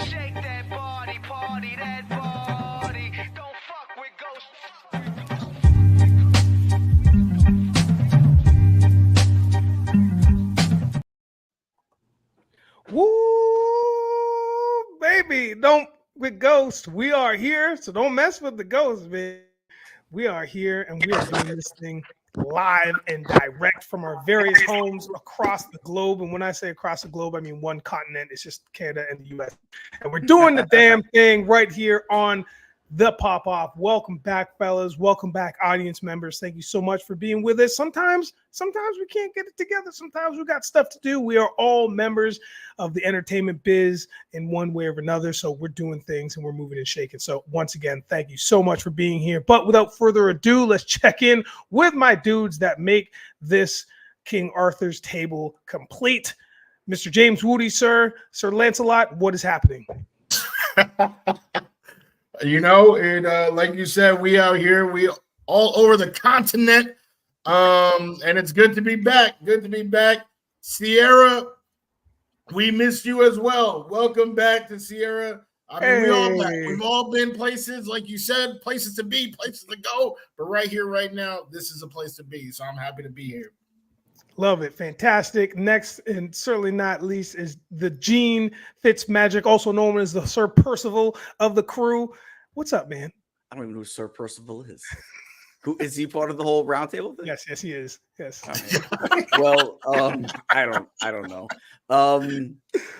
Shake that body, party that body. Don't fuck with ghosts. Woo, baby, don't with ghosts. We are here, so don't mess with the ghosts, man. We are here, and we are doing this thing live and direct from our various homes across the globe. And when I say across the globe, I mean one continent. It's just Canada and the U.S. And we're doing the damn thing right here on the Pop Off. Welcome back, fellas. Welcome back, audience members. Thank you so much for being with us. Sometimes we can't get it together. Sometimes we got stuff to do. We are all members of the entertainment biz in one way or another. So we're doing things and we're moving and shaking. So once again, thank you so much for being here. But without further ado, let's check in with my dudes that make this King Arthur's table complete. Mr. James Wudi, Sir Lancelot, what is happening? You know, and like you said, we out here, we all over the continent, and it's good to be back. Good to be back. Sierra, we missed you as well. Welcome back to Sierra. I mean, we all back. We've all been places, like you said, places to be, places to go. But right here, right now, this is a place to be. So I'm happy to be here. Love it. Fantastic. Next, and certainly not least, is the Genefitzmagic, also known as the Sir Percival of the crew. What's up, man? I don't even know who Sir Percival is. Who is he part of the whole roundtable thing? Yes, he is. Yes. Right. Well, I don't know.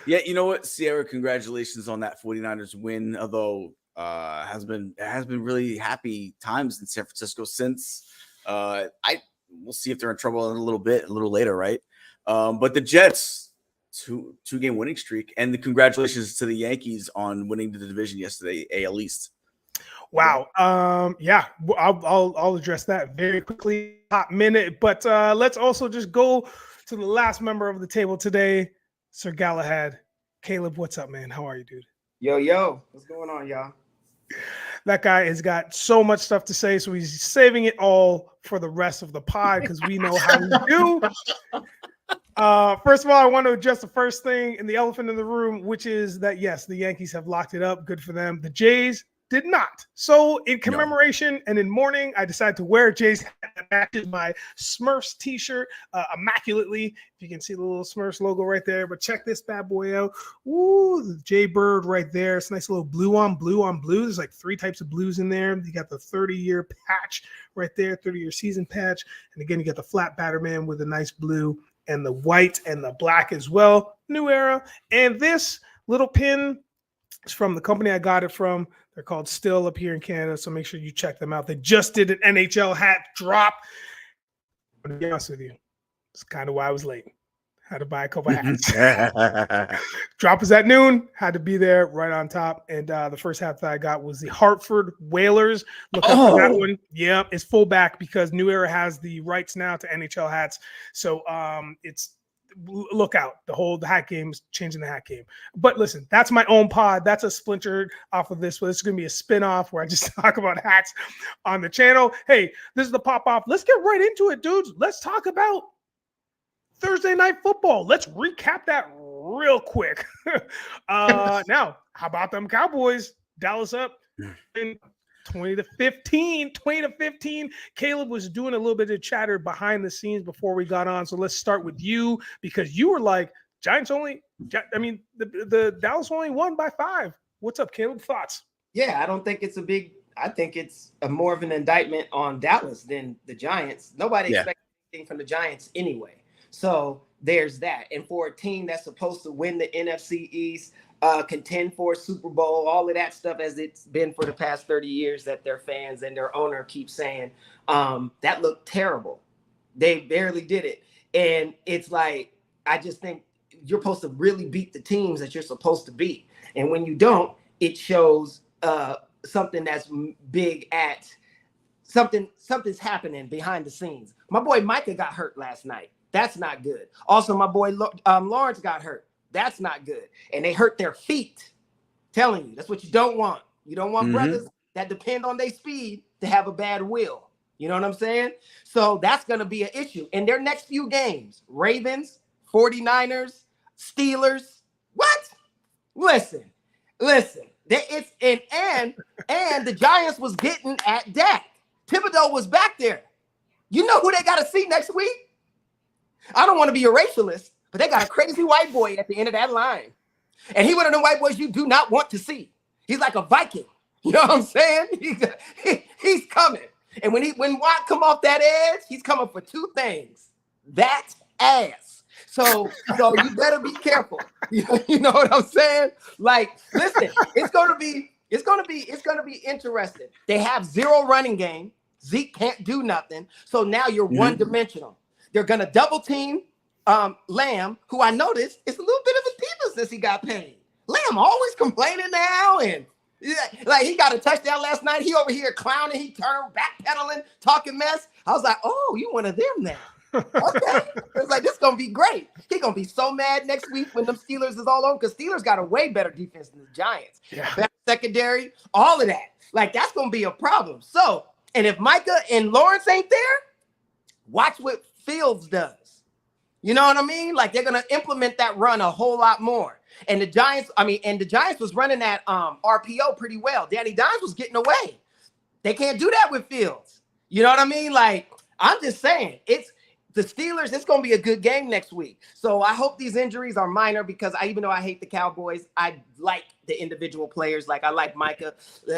Yeah, you know what, Sierra, congratulations on that 49ers win. Although has been really happy times in San Francisco since. We'll see if they're in trouble in a little later, right? But the Jets, two-game winning streak, and the congratulations to the Yankees on winning the division yesterday, AL East. Wow. Yeah, I'll address that very quickly, hot minute. But let's also just go to the last member of the table today, Sir Galahad. Caleeb, what's up, man? How are you, dude? Yo, what's going on, y'all? That guy has got so much stuff to say, so he's saving it all for the rest of the pod because we know how we do. First of all, I want to address the first thing in the elephant in the room, which is that, yes, the Yankees have locked it up. Good for them. The Jays did not. So in commemoration and in mourning, I decided to wear a Jays hat that matches my Smurfs t-shirt immaculately. If you can see the little Smurfs logo right there, but check this bad boy out. Ooh, the Jay Bird right there. It's a nice little blue on blue. There's like 3 types of blues in there. You got the 30-year patch right there, 30-year season patch. And again, you got the flat Batterman with a nice blue and the white and the black as well. New era. And this little pin is from the company I got it from. They're called Still up here in Canada, so make sure you check them out. They just did an NHL hat drop. But to be honest with you, it's kind of why I was late. Had to buy a couple hats. Drop was at noon. Had to be there right on top. And the first hat that I got was the Hartford Whalers. Look up for that one. Yeah, it's full back because New Era has the rights now to NHL hats. So it's look out. The hat game is changing the hat game. But listen, that's my own pod. That's a splinter off of this. But it's going to be a spin-off where I just talk about hats on the channel. Hey, this is the Pop Off. Let's get right into it, dudes. Let's talk about Thursday Night Football. Let's recap that real quick. Now, how about them Cowboys? Dallas up 20-15. Caleeb was doing a little bit of chatter behind the scenes before we got on. So let's start with you because you were like, Giants only, the Dallas only won by 5. What's up, Caleeb? Thoughts? Yeah, I don't think it's I think it's more of an indictment on Dallas than the Giants. Nobody expected anything from the Giants anyway. So there's that. And for a team that's supposed to win the NFC East, contend for a Super Bowl, all of that stuff as it's been for the past 30 years that their fans and their owner keep saying, that looked terrible. They barely did it. And it's like, I just think you're supposed to really beat the teams that you're supposed to beat. And when you don't, it shows something that's big at something's happening behind the scenes. My boy Micah got hurt last night. That's not good. Also, my boy Lawrence got hurt. That's not good. And they hurt their feet. Telling you, that's what you don't want. You don't want brothers that depend on their speed to have a bad will. You know what I'm saying? So that's going to be an issue. In their next few games, Ravens, 49ers, Steelers. What? Listen. It's and the Giants was getting at Dak. Thibodeau was back there. You know who they got to see next week? I don't want to be a racialist, but they got a crazy white boy at the end of that line. And he one of the white boys you do not want to see. He's like a Viking. You know what I'm saying? He's coming. And when Watt come off that edge, he's coming for two things. That ass. So you better be careful. You know what I'm saying? Like, listen, it's gonna be interesting. They have zero running game. Zeke can't do nothing. So now you're one-dimensional. They're gonna double team Lamb, who I noticed is a little bit of a diva since he got paid. Lamb always complaining now, and like he got a touchdown last night. He over here clowning, he turned backpedaling, talking mess. I was like, oh, you one of them now. Okay. It's like, this is gonna be great. He's gonna be so mad next week when them Steelers is all over, because Steelers got a way better defense than the Giants. Yeah. Better secondary, all of that. Like, that's gonna be a problem. So, and if Micah and Lawrence ain't there, watch what Fields does. You know what I mean? Like, they're gonna implement that run a whole lot more. And the Giants was running that RPO pretty well. Danny Dimes was getting away. They can't do that with Fields. You know what I mean? Like, I'm just saying, it's the Steelers. It's going to be a good game next week. So I hope these injuries are minor, because even though I hate the Cowboys, I like the individual players. Like, I like Micah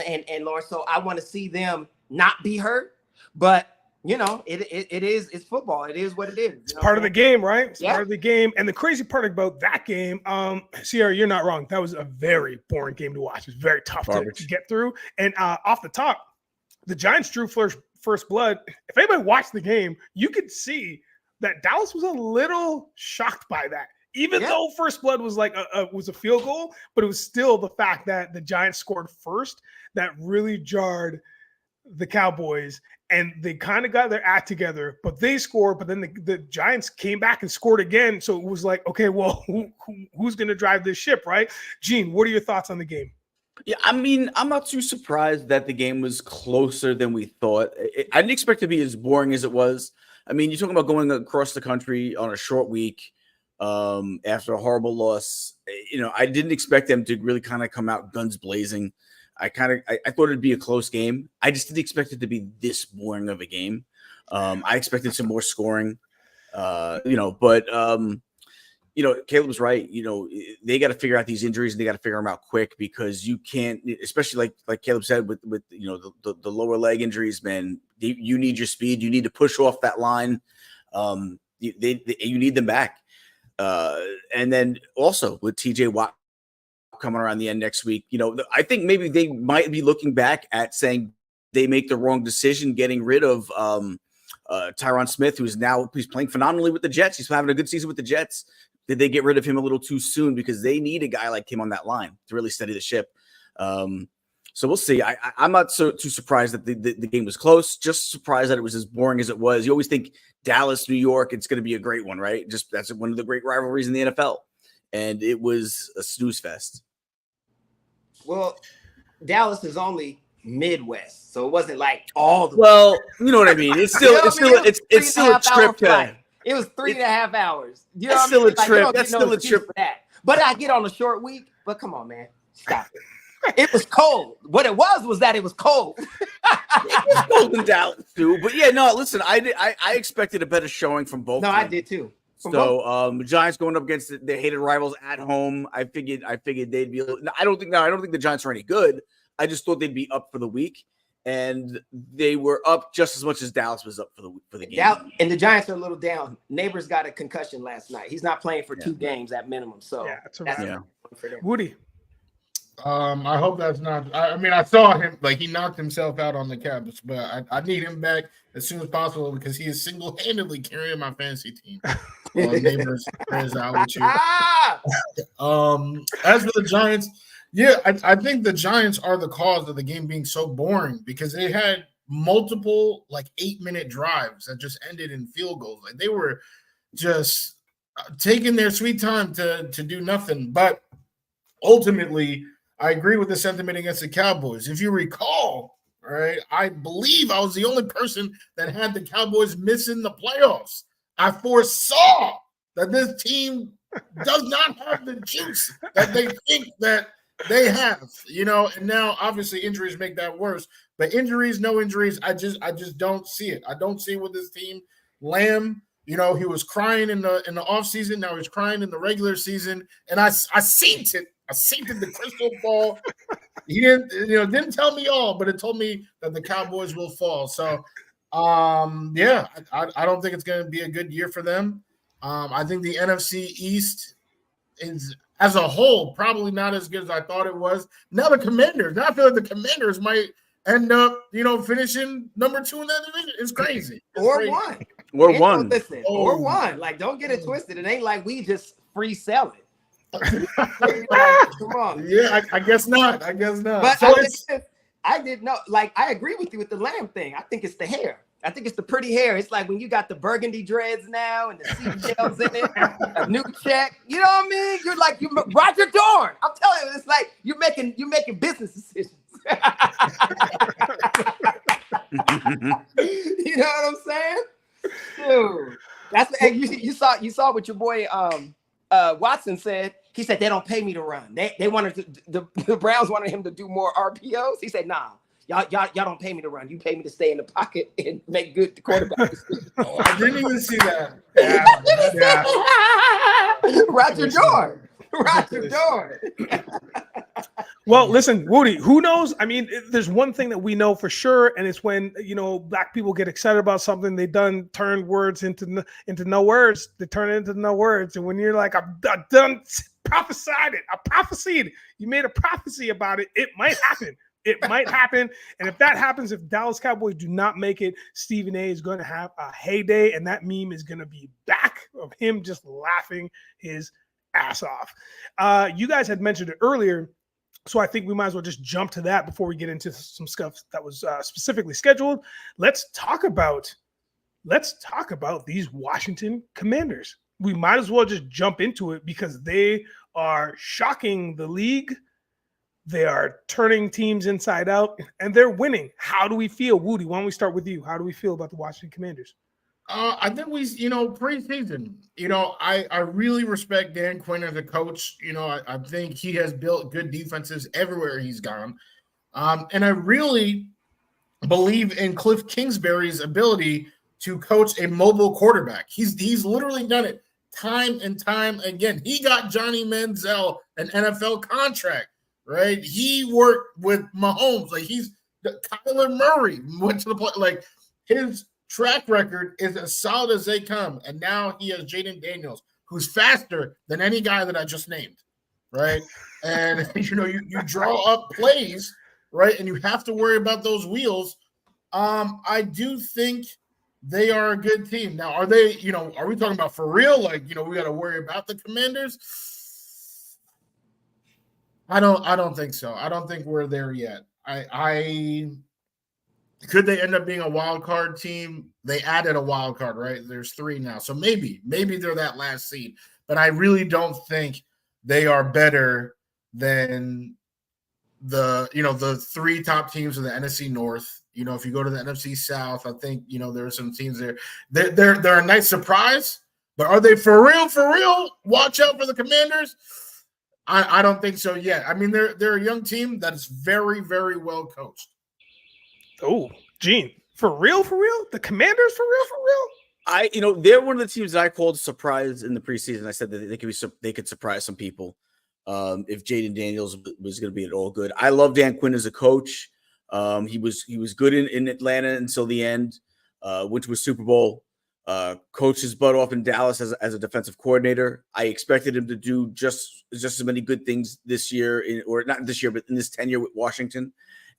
and Lawrence. So I want to see them not be hurt. But you know, it's football. It is what it is. It's part of the game, right? It's Yeah. part of the game. And the crazy part about that game, Sierra, you're not wrong. That was a very boring game to watch. It was very tough to get through. And off the top, the Giants drew first blood. If anybody watched the game, you could see that Dallas was a little shocked by that. Even though first blood was like was a field goal, but it was still the fact that the Giants scored first that really jarred the Cowboys. And they kind of got their act together, but they scored. But then the Giants came back and scored again. So it was like, okay, well, who's going to drive this ship, right? Gene, what are your thoughts on the game? Yeah, I mean, I'm not too surprised that the game was closer than we thought. I didn't expect it to be as boring as it was. I mean, you're talking about going across the country on a short week after a horrible loss. You know, I didn't expect them to really kind of come out guns blazing. I thought it'd be a close game. I just didn't expect it to be this boring of a game. I expected some more scoring, but Caleb's right. You know, they got to figure out these injuries, and they got to figure them out quick, because you can't, especially like Caleb said, with you know, the lower leg injuries, man, you need your speed. You need to push off that line. You need them back. And then also with TJ Watt coming around the end next week, you know, I think maybe they might be looking back at saying they make the wrong decision getting rid of Tyron Smith, he's playing phenomenally with the Jets. He's having a good season with the Jets. Did they get rid of him a little too soon? Because they need a guy like him on that line to really steady the ship. So we'll see. I'm not too surprised that the game was close. Just surprised that it was as boring as it was. You always think Dallas, New York, it's going to be a great one, right? Just that's one of the great rivalries in the NFL. And it was a snooze fest. Well, Dallas is only Midwest, so it wasn't like all the. Well, you know what I mean. It's still it's still a trip. It was 3.5 hours. You know that's still a trip. That's still a trip. For that. But I get on a short week. But come on, man, stop it. It was cold. What it was that it was cold. It was cold in Dallas too. But yeah, no. Listen, I expected a better showing from both. No, I did too. So Giants going up against their hated rivals at home. I figured they'd be. I don't think the Giants are any good. I just thought they'd be up for the week, and they were up just as much as Dallas was up for the game. And the Giants are a little down. Neighbors got a concussion last night. He's not playing for 2 games at minimum. So that's for them. Woody. I hope that's not. I mean, I saw him like he knocked himself out on the campus, but I need him back as soon as possible, because he is single-handedly carrying my fantasy team. Neighbors, prayers out with you. As for the Giants, yeah, I think the Giants are the cause of the game being so boring, because they had multiple 8-minute drives that just ended in field goals. Like, they were just taking their sweet time to do nothing. But ultimately, I agree with the sentiment against the Cowboys. If you recall, All right. I believe I was the only person that had the Cowboys missing the playoffs. I foresaw that this team does not have the juice that they think that they have, and now obviously injuries make that worse. But injuries, no injuries, I just don't see it. I don't see it with this team. Lamb, he was crying in the offseason. Now he's crying in the regular season. And I seen it. I seen it, the crystal ball. He didn't tell me all, but it told me that the Cowboys will fall. So, I don't think it's going to be a good year for them. I think the NFC East is, as a whole, probably not as good as I thought it was. Now the Commanders. Now I feel like the Commanders might end up, finishing number 2 in that division. It's crazy. Or crazy. one. Or And one. Listen, or one. Like, don't get it twisted. It ain't like we just free sell it. Come on. Yeah, I guess not. But So I didn't know. Like, I agree with you with the Lamb thing. I think it's the hair. I think it's the pretty hair. It's like when you got the burgundy dreads now and the seashells in it, a new check. You know what I mean? You're like Roger Dorn. I'm telling you, it's like you're making business decisions. You know what I'm saying? Dude, that's you saw what your boy Watson said. He said they don't pay me to run. They wanted the Browns wanted him to do more RPOs. He said, nah. Y'all don't pay me to run. You pay me to stay in the pocket and make good quarterback decisions. I didn't even see that. Yeah. Roger Dorn. Roger Dorn. Well, listen, Wudi, who knows? I mean, there's one thing that we know for sure, and it's when, black people get excited about something, they turn words into no words. They turn it into no words. And when you're like, I've done prophesied it. I prophesied. You made a prophecy about it. It might happen. It might happen. And if that happens, if Dallas Cowboys do not make it, Stephen A is going to have a heyday, and that meme is going to be back of him just laughing his ass off. You guys had mentioned it earlier, so I think we might as well just jump to that before we get into some stuff that was specifically scheduled. Let's talk about these Washington Commanders. We might as well just jump into it because they are shocking the league. They are turning teams inside out, and they're winning. How do we feel? Wudi, why don't we start with you? How do we feel about the Washington Commanders? I think preseason, I really respect Dan Quinn as a coach. I think he has built good defenses everywhere he's gone. And I really believe in Cliff Kingsbury's ability to coach a mobile quarterback. He's literally done it time and time again. He got Johnny Manziel an NFL contract. Right, he worked with Mahomes. Like Kyler Murray went to the play. Like his track record is as solid as they come. And now he has Jaden Daniels, who's faster than any guy that I just named. Right, and you draw up plays, right, and you have to worry about those wheels. I do think they are a good team. Now, are they? Are we talking about for real? Like we got to worry about the Commanders. I don't think so. I don't think we're there yet. I could they end up being a wild card team? They added a wild card, right? There's 3 now. So maybe they're that last seed. But I really don't think they are better than the 3 top teams in the NFC North. If you go to the NFC South, I think, there are some teams there. They're a nice surprise, but are they for real? For real? Watch out for the Commanders. I don't think so yet. I mean, they're a young team that is very, very well coached. Oh, Gene, for real? The Commanders, for real? They're one of the teams that I called surprise in the preseason. I said that they could surprise some people if Jaden Daniels was going to be at all good. I love Dan Quinn as a coach. He was good in Atlanta until the end. Went to a Super Bowl. Coached his butt off in Dallas as a defensive coordinator. I expected him to do just as many good things this year, or not this year, but in this tenure with Washington.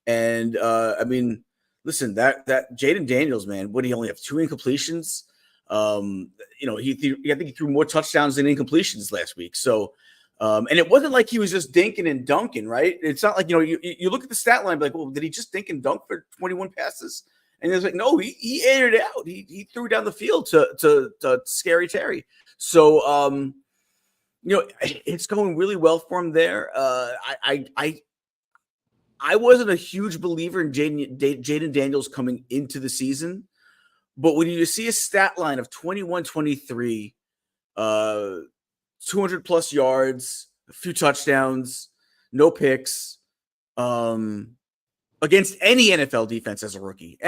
And I mean, listen, that Jaden Daniels, man, what, he only have 2 incompletions? I think he threw more touchdowns than incompletions last week. So, and it wasn't like he was just dinking and dunking, right? It's not like you look at the stat line, like, well, did he just dink and dunk for 21 passes? And it's like, no, he aired it out. He threw down the field to Scary Terry. So, it's going really well for him there. I I wasn't a huge believer in Jaden Daniels coming into the season, but when you see a stat line of 21-23, 200 plus yards, a few touchdowns, no picks, against any NFL defense as a rookie,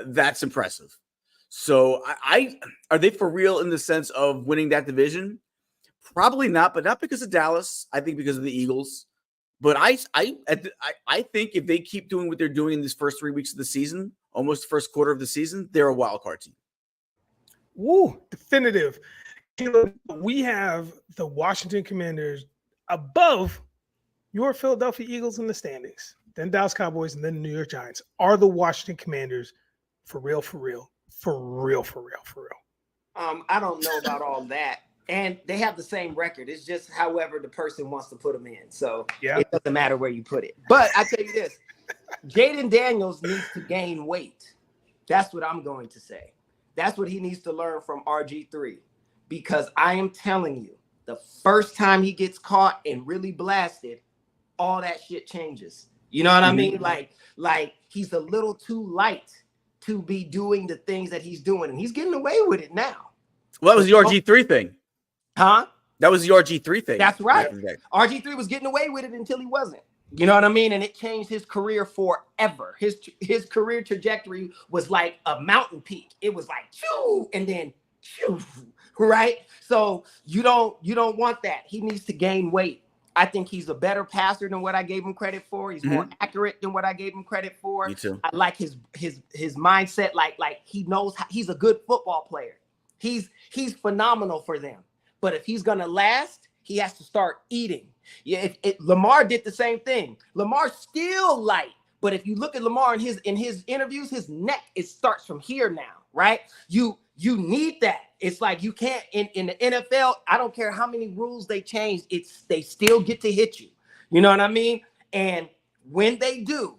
that's impressive. So are they for real in the sense of winning that division? Probably not, but not because of Dallas. I think because of the Eagles. But I think if they keep doing what they're doing in these first 3 weeks of the season, almost the first quarter of the season, they're a wild card team. Woo, definitive. We have the Washington Commanders above your Philadelphia Eagles in the standings, then Dallas Cowboys, and then the New York Giants. Are the Washington Commanders for real? I don't know about all that. And they have the same record. It's just however the person wants to put them in. So It doesn't matter where you put it. But I tell you this, Jaden Daniels needs to gain weight. That's what I'm going to say. That's what he needs to learn from RG3. Because I am telling you, the first time he gets caught and really blasted, all that shit changes. You know what I mean? Like he's a little too light to be doing the things that he's doing. And he's getting away with it now. Well, that was the RG3 thing. Huh? That was the RG3 thing. That's right. RG3 was getting away with it until he wasn't. You know what I mean? And it changed his career forever. His career trajectory was like a mountain peak. It was like choo, and then choo, right? So you don't want that. He needs to gain weight. I think he's a better passer than what I gave him credit for. He's more accurate than what I gave him credit for. Me too. I like his mindset. Like he knows he's a good football player. He's phenomenal for them. But if he's gonna last, he has to start eating. Yeah, Lamar did the same thing. Lamar's still light, but if you look at Lamar in his interviews, his neck starts from here now, right? You need that. It's like you can't in the NFL. I don't care how many rules they change. They still get to hit you. You know what I mean? And when they do,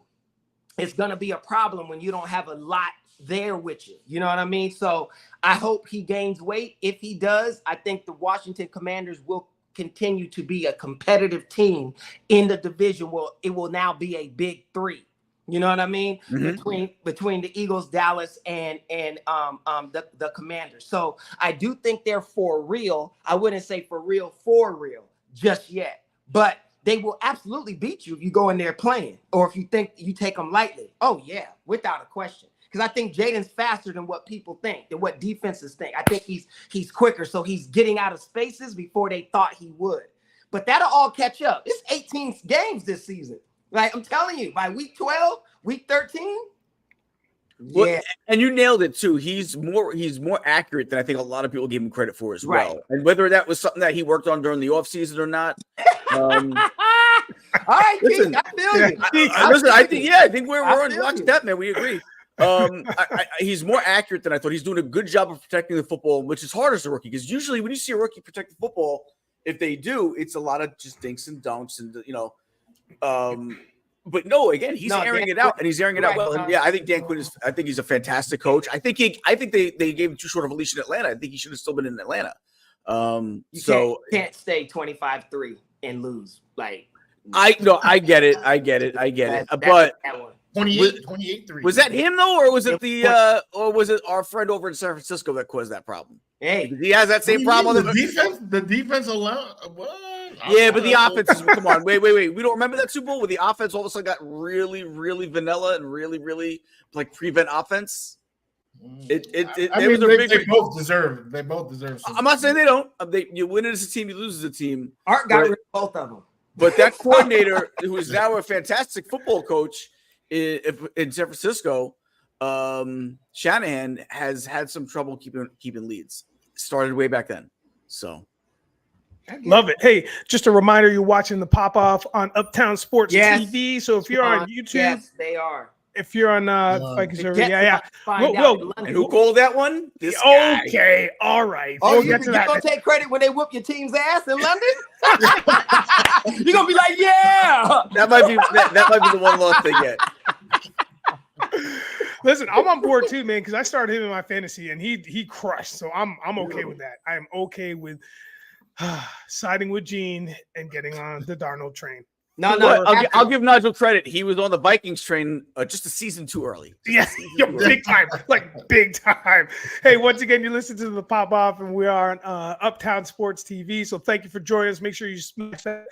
it's gonna be a problem when you don't have a lot there with you. You know what I mean? So I hope he gains weight. If he does, I think the Washington Commanders will continue to be a competitive team in the division. Well, it will now be a big three. You know what I mean? Between the Eagles, Dallas, and the Commanders. So I do think they're for real. I wouldn't say for real just yet, but they will absolutely beat you if you go in there playing, or if you think you take them lightly. Oh yeah, without a question. Because I think Jaden's faster than what people think, than what defenses think. I think he's quicker, so he's getting out of spaces before they thought he would. But that'll all catch up. It's 18 games this season. Like I'm telling you, by week 12, week 13. Well, yeah, and you nailed it too. He's more accurate than I think a lot of people give him credit for as well. And whether that was something that he worked on during the offseason or not. All right, listen, I feel you. I think we're on watch that, man. We agree. He's more accurate than I thought. He's doing a good job of protecting the football, which is hard as a rookie, because usually when you see a rookie protect the football, if they do, it's a lot of just dinks and dunks and but no, again, he's airing it out, and he's airing it out well. And yeah, I think Dan Quinn I think he's a fantastic coach. I think they gave him too short of a leash in Atlanta. I think he should have still been in Atlanta. You can't stay 25-3 and lose. Like I get it. But 28-3. Was that him though, or was it or was it our friend over in San Francisco that caused that problem? Hey, because he has that same problem. The defense allowed. Yeah, but the offense is. Come on, wait. We don't remember that Super Bowl where the offense all of a sudden got really, really vanilla and really, really like prevent offense. They both deserve. They both deserve. I'm not saying they don't. You win it as a team, you lose as a team. Art got rid of both of them. But that coordinator, who is now a fantastic football coach in San Francisco, Shanahan has had some trouble keeping leads. Started way back then. So love it. Hey, just a reminder, you're watching the pop off on Uptown Sports TV. So if you're on YouTube, yes, they are. If you're on Vikings, yeah. And who called that one? This guy. Okay, all right. Oh, you're gonna take credit when they whoop your team's ass in London? You're gonna be like, yeah. That might be the one loss they get. Listen, I'm on board too, man, because I started him in my fantasy and he crushed. So I'm okay with that. I am okay with siding with Gene and getting on the Darnold train. No, I'll give Nigel credit. He was on the Vikings train just a season too early. Yeah, big time, like big time. Hey, once again, you listen to the Pop Off, and we are on Uptown Sports TV. So thank you for joining us. Make sure you smash that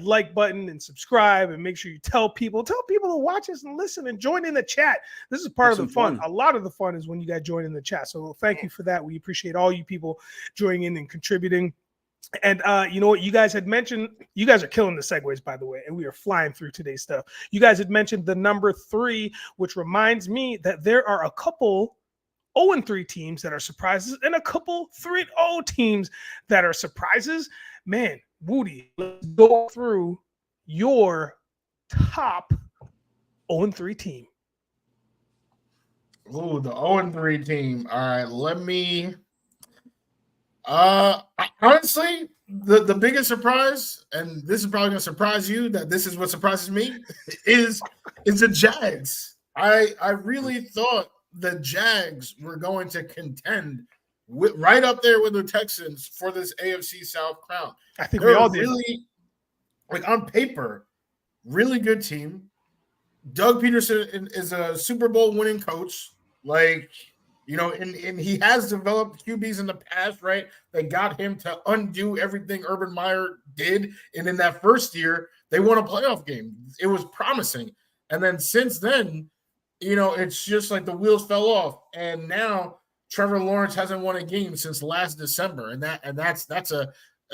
like button and subscribe, and make sure you tell people to watch us and listen and join in the chat. This is part of the fun. A lot of the fun is when you guys join in the chat. So thank you for that. We appreciate all you people joining in and contributing. And you know what you guys had mentioned, you guys are killing the segues, by the way, and we are flying through today's stuff. You guys had mentioned the number 3, which reminds me that there are a couple 0-3 teams that are surprises and a couple 3-0 teams that are surprises. Man, Wudi, let's go through your top 0-3 team. Ooh, the 0-3 team. All right, let me. Honestly, the biggest surprise, and this is probably gonna surprise you, that this is what surprises me, is the Jags. I really thought the Jags were going to contend right up there with the Texans for this AFC South crown. I think we all did. Really, like on paper, really good team. Doug Peterson is a Super Bowl winning coach. Like, you know, and he has developed QBs in the past, right? They got him to undo everything Urban Meyer did. And in that first year, they won a playoff game. It was promising. And then since then, you know, it's just like the wheels fell off. And now Trevor Lawrence hasn't won a game since last December. And that's a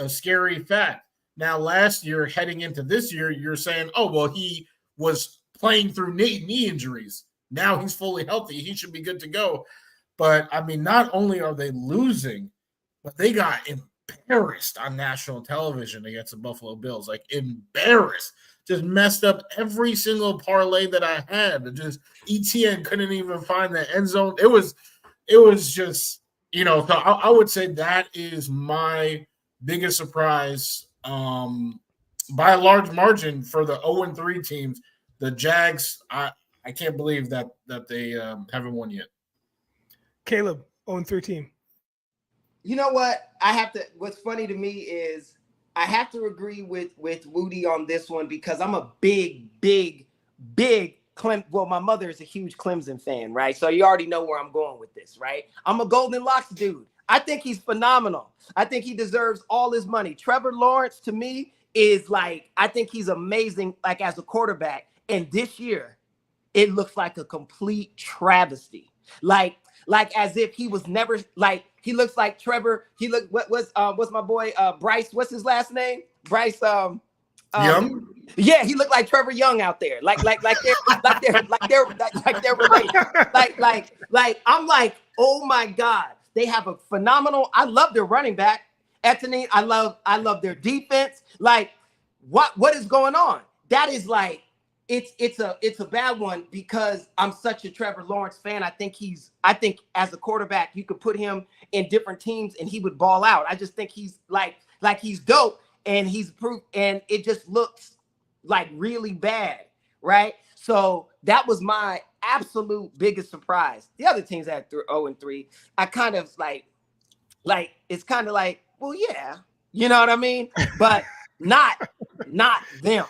scary fact. Now, last year, heading into this year, you're saying, oh, well, he was playing through knee injuries. Now he's fully healthy. He should be good to go. But, I mean, not only are they losing, but they got embarrassed on national television against the Buffalo Bills. Like, embarrassed. Just messed up every single parlay that I had. Just ETN couldn't even find the end zone. It was just, you know, so I would say that is my biggest surprise by a large margin for the 0-3 teams. The Jags, I can't believe that they haven't won yet. Caleeb, 0-3 team. You know what? What's funny to me is I have to agree with Wudi on this one because I'm a big well, my mother is a huge Clemson fan, right? So you already know where I'm going with this, right? I'm a Golden Locks dude. I think he's phenomenal. I think he deserves all his money. Trevor Lawrence, to me, is like, I think he's amazing, like as a quarterback. And this year, it looks like a complete travesty. Like as if he was never, like, he looks like Trevor. He what's my boy Bryce? What's his last name? Bryce Young. Yeah, he looked like Trevor Young out there. Like they're related. Like I'm like, oh my God, they have a phenomenal. I love their running back, Etienne. I love their defense. Like, what is going on? That is like. It's a bad one because I'm such a Trevor Lawrence fan. I think as a quarterback, you could put him in different teams and he would ball out. I just think he's like he's dope and he's proof, and it just looks like really bad, right? So that was my absolute biggest surprise. The other teams had 0-3. I kind of like it's kind of like, well, yeah, you know what I mean, but not them.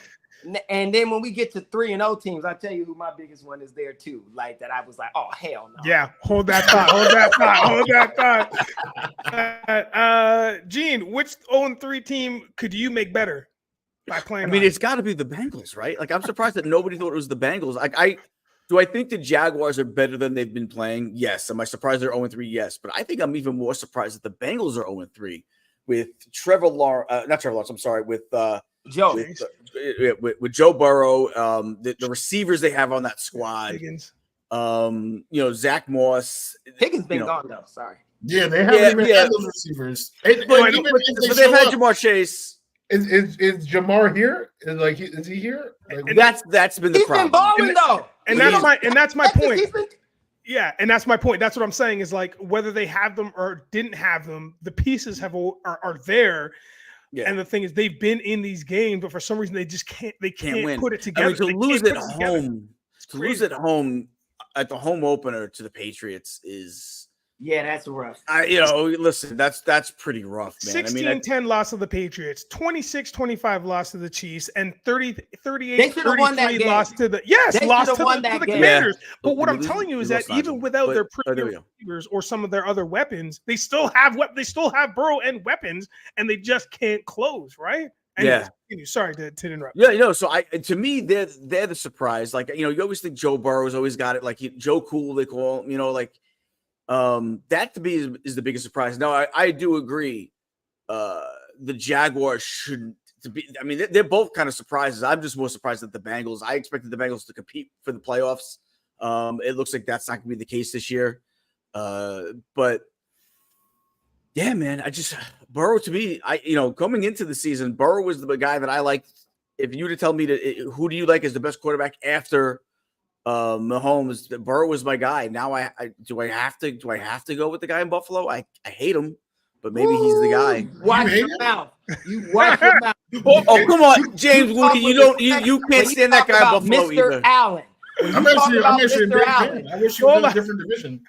And then when we get to 3-0 teams, I'll tell you who my biggest one is there too. Like that, I was like, oh hell no. Yeah, hold that thought. Gene, which 0-3 team could you make better by playing? I mean, it's got to be the Bengals, right? Like, I'm surprised that nobody thought it was the Bengals. Do I think the Jaguars are better than they've been playing? Yes. Am I surprised they're 0-3? Yes. But I think I'm even more surprised that the Bengals are 0-3 with Trevor Lawrence. Not Trevor Lawrence. I'm sorry, with Joe. With Joe Burrow, the receivers they have on that squad, Higgins. You know, Zach Moss. Higgins been gone though. Sorry. Yeah, they haven't even had those receivers. But they've had Jamar Chase. Is Jamar here? Is he here? Like, that's been the problem. He's been balling though. And that's my point. Yeah, and that's my point. That's what I'm saying is like whether they have them or didn't have them, the pieces are there. Yeah. And the thing is, they've been in these games, but for some reason they just can't. They can't win. Put it together. I mean, lose at home at the home opener to the Patriots is Yeah, that's rough. Listen, that's pretty rough, man. 16-10 loss of the Patriots, 26-25 loss to the Chiefs, and 38-33 loss to the the Commanders. Yeah. But what I'm telling you is that even without their premier receivers or some of their other weapons, they still have Burrow and weapons, and they just can't close, right? Anyways, sorry to interrupt. Yeah, so to me, they're the surprise. Like, you always think Joe Burrow's always got it. Like Joe Cool, they call him, that to me is the biggest surprise. Now, I do agree. The Jaguars shouldn't be. I mean, they're both kind of surprises. I'm just more surprised at the Bengals. I expected the Bengals to compete for the playoffs. It looks like that's not going to be the case this year. But yeah, man, Burrow to me, coming into the season, Burrow was the guy that I liked. If you were to tell me who do you like as the best quarterback after Mahomes, Burrow was my guy. Now do I have to go with the guy in Buffalo? I hate him, but maybe he's the guy. Watch your mouth. You watch your mouth. Oh, come on, James Wudi. You can't stand that guy in Buffalo Mr. either. Allen. I'm actually a big fan. I wish he was in a different division.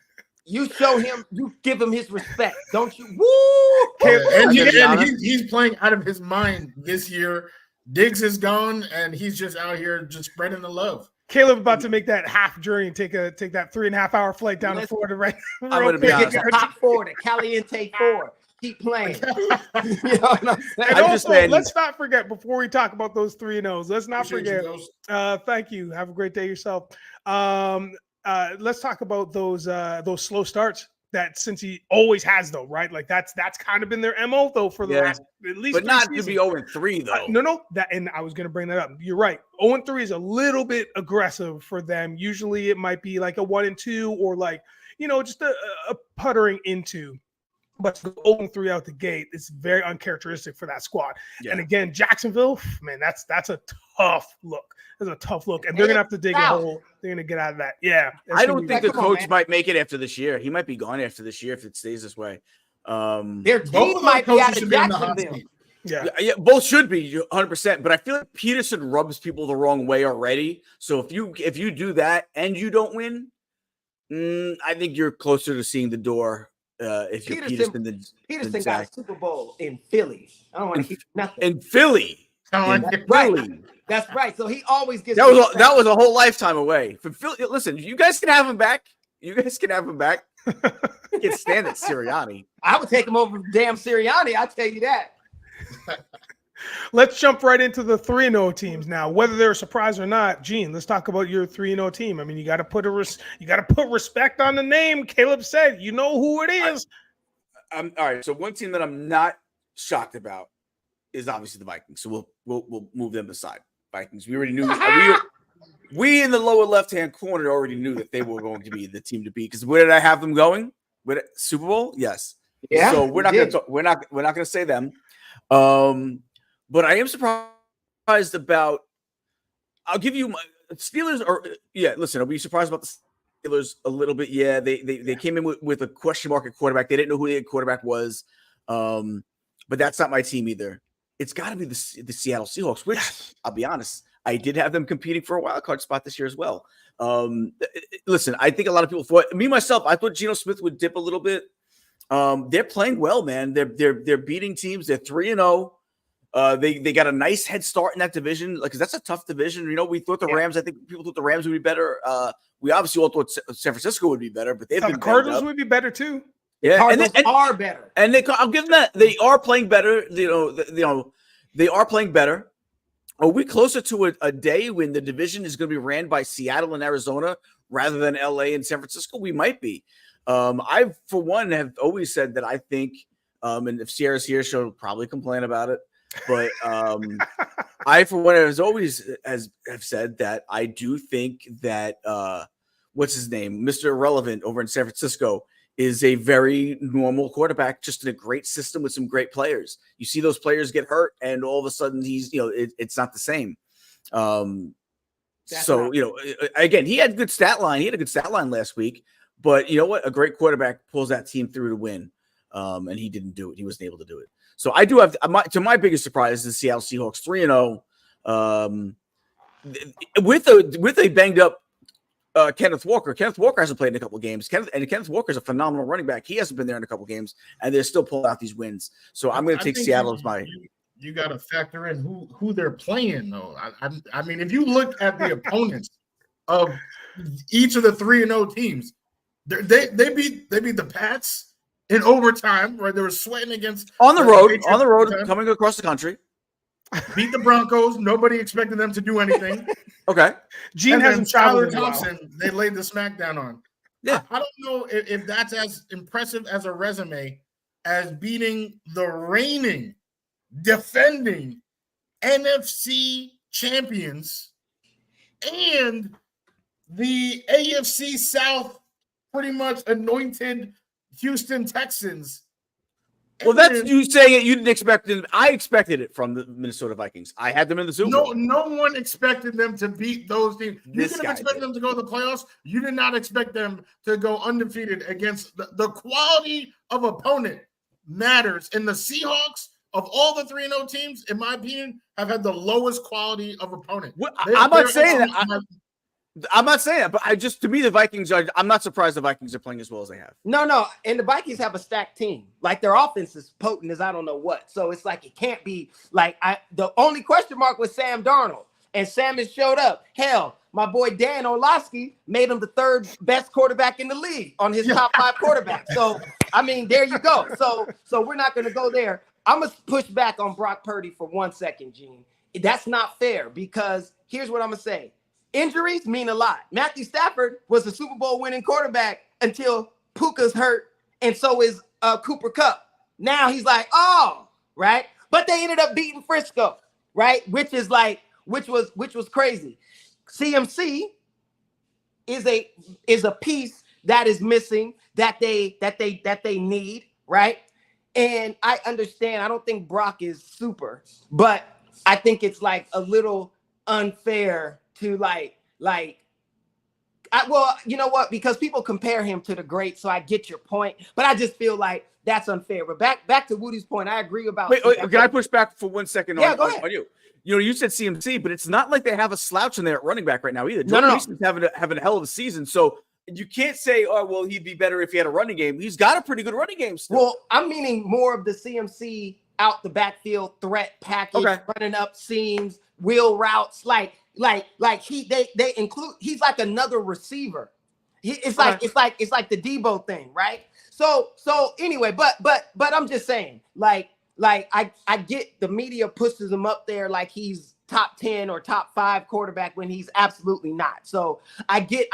You show him, you give him his respect, don't you? Woo! And he's playing out of his mind this year. Diggs is gone, and he's just out here just spreading the love. Caleeb about to make that half journey and take that 3.5-hour flight down to Florida, right? I'm going to be honest. Get the top 4, the Caliente 4. Keep playing. You know what I'm saying? And also, let's not forget, before we talk about those 3-0s, let's not forget. Thank you. Have a great day yourself. Let's talk about those slow starts that Cincy always has, though, right? Like that's kind of been their MO, though, for the last at least. But not to be 0-3, though. No, and I was going to bring that up. You're right. 0-3 is a little bit aggressive for them. Usually, it might be like a 1-2 or like just a puttering into. But to go 0-3 out the gate, it's very uncharacteristic for that squad. Yeah. And again, Jacksonville, man, that's a tough look. That's a tough look, and they're gonna have to dig a hole. They're gonna get out of that. Yeah, I don't think the coach might make it after this year. He might be gone after this year if it stays this way. Their team might be out of Jacksonville. Yeah, both should be 100%. But I feel like Peterson rubs people the wrong way already. So if you do that and you don't win, I think you're closer to seeing the door. If you're Peterson got a Super Bowl in Philly. I don't want to hear nothing. In Philly. That's right. So he always gets that was a whole lifetime away. From Philly, listen, you guys can have him back. You can't stand that Sirianni. I would take him over damn Sirianni. I'll tell you that. Let's jump right into the 3-0 teams now. Whether they're a surprise or not, Gene, let's talk about your 3-0 team. I mean, you got to put respect on the name. Caleeb said, you know who it is. All right. So one team that I'm not shocked about is obviously the Vikings. So we'll move them aside. Vikings. We already knew. We in the lower left-hand corner already knew that they were going to be the team to beat. Because where did I have them going? With Super Bowl? Yes. Yeah. So we're not going to say them. But I am surprised about. I'll give you my Steelers. Listen, I'll be surprised about the Steelers a little bit. Yeah, they came in with a question mark at quarterback. They didn't know who their quarterback was. But that's not my team either. It's got to be the Seattle Seahawks, which I'll be honest, I did have them competing for a wild card spot this year as well. Listen, I think a lot of people thought, I thought Geno Smith would dip a little bit. They're playing well, man. They're beating teams. They're 3-0. They got a nice head start in that division, because that's a tough division. We thought the Rams. I think people thought the Rams would be better. We obviously all thought San Francisco would be better, but they've been. The Cardinals would be better too. Yeah, Cardinals are better, and I'll give them that. They are playing better. They are playing better. Are we closer to a day when the division is going to be ran by Seattle and Arizona rather than LA and San Francisco? We might be. I, for one, have always said that I think, and if Sierra's here, she'll probably complain about it. But I, for one, have said that I do think that what's his name, Mr. Irrelevant over in San Francisco, is a very normal quarterback, just in a great system with some great players. You see those players get hurt, and all of a sudden it's not the same. Again, he had a good stat line. He had a good stat line last week, but you know what? A great quarterback pulls that team through to win, and he didn't do it. He wasn't able to do it. So I do have my biggest surprise is the Seattle Seahawks 3-0 with a banged up Kenneth Walker. Kenneth Walker hasn't played in a couple of games. Kenneth Walker is a phenomenal running back. He hasn't been there in a couple of games, and they're still pulling out these wins. So I'm going to take Seattle as my. You got to factor in who they're playing, though. I mean, if you look at the opponents of each of the 3-0 teams, they beat the Pats in overtime, right? They were sweating against on the road, coming across the country. Beat the Broncos. Nobody expected them to do anything. Okay. Gene hasn't traveled. Tyler Thompson, they laid the smackdown on. Yeah. I don't know if that's as impressive as a resume as beating the reigning, defending NFC champions and the AFC South pretty much anointed Houston Texans. Well, that's you saying it. You didn't expect it. I expected it from the Minnesota Vikings. I had them in the Super Bowl. No one expected them to beat those teams. You didn't expect them to go to the playoffs. You did not expect them to go undefeated against the quality of opponent matters. And the Seahawks, of all the 3-0 teams, in my opinion, have had the lowest quality of opponent. I'm not saying that. I'm not saying that, but to me, the Vikings are. I'm not surprised the Vikings are playing as well as they have. No, and the Vikings have a stacked team. Like their offense is potent as I don't know what. So it's like it can't be like the only question mark was Sam Darnold, and Sam has showed up. Hell, my boy Dan Orlovsky made him the third best quarterback in the league on his top 5 quarterbacks. So I mean, there you go. So we're not going to go there. I'm gonna push back on Brock Purdy for 1 second, Gene. That's not fair because here's what I'm gonna say. Injuries mean a lot. Matthew Stafford was a Super Bowl winning quarterback until Puka's hurt, and so is Cooper Kupp. Now he's like, oh, right. But they ended up beating Frisco, right? Which was crazy. CMC is a piece that is missing that they need, right? And I understand. I don't think Brock is super, but I think it's like a little unfair to well, you know what? Because people compare him to the great, so I get your point. But I just feel like that's unfair. But back to Wudi's point, I agree about. Wait, can I push back for 1 second? Yeah, go ahead. On you. You know, you said CMC, but it's not like they have a slouch in there at running back right now either. No. He's having a hell of a season, so you can't say, oh, well, he'd be better if he had a running game. He's got a pretty good running game still. Well, I'm meaning more of the CMC out the backfield threat package, running up seams, wheel routes, like they include. He's like another receiver. It's like the Debo thing, right? So anyway, but I'm just saying, like I get the media pushes him up there like he's top 10 or top 5 quarterback when he's absolutely not. So I get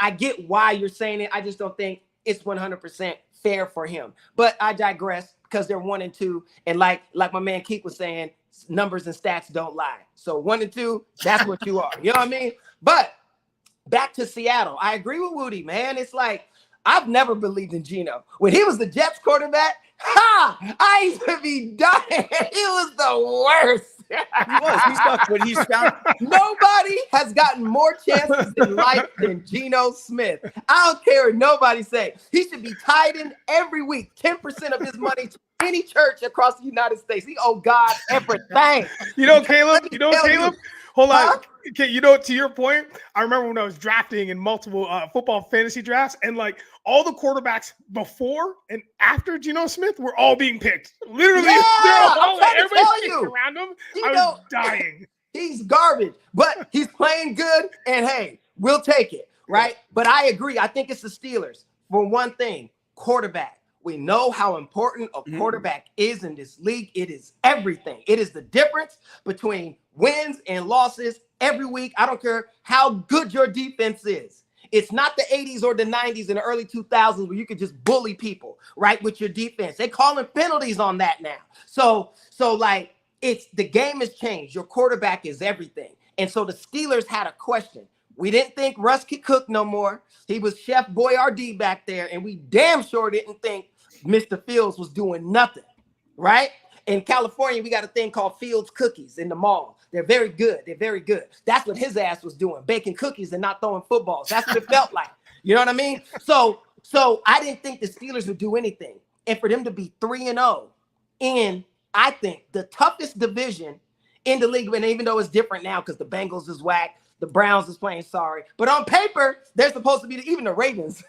why you're saying it. I just don't think it's 100% fair for him. But I digress because they're 1 and 2, and like my man Keith was saying, numbers and stats don't lie. So 1 and 2, that's what you are. You know what I mean? But back to Seattle. I agree with Wudi, man. It's like I've never believed in Geno. When he was the Jets quarterback, I used to be dying. He was the worst. He was. He's not, but he's found. Nobody has gotten more chances in life than Geno Smith. I don't care what nobody say. He should be tied in every week, 10% of his money to any church across the United States. He owe God everything. You know, Caleb. Hold on. Okay, you know, to your point, I remember when I was drafting in multiple football fantasy drafts, and like all the quarterbacks before and after Geno Smith were all being picked. Literally, everybody picked around him. I was dying. He's garbage, but he's playing good, and hey, we'll take it, right? But I agree. I think it's the Steelers. For one thing, quarterback. We know how important a quarterback is in this league. It is everything. It is the difference between wins and losses every week. I don't care how good your defense is. It's not the 80s or the 90s and the early 2000s where you could just bully people, right, with your defense. They're calling penalties on that now. So like the game has changed. Your quarterback is everything. And so the Steelers had a question. We didn't think Russ could cook no more. He was Chef Boyardee back there, and we damn sure didn't think Mr. Fields was doing nothing, right? In California, we got a thing called Fields Cookies in the mall. They're very good. They're very good. That's what his ass was doing, baking cookies and not throwing footballs. That's what it felt like. You know what I mean? So I didn't think the Steelers would do anything. And for them to be 3-0 in, I think, the toughest division in the league, and even though it's different now because the Bengals is whack, The Browns is playing sorry. But on paper, they're supposed to be even the Ravens.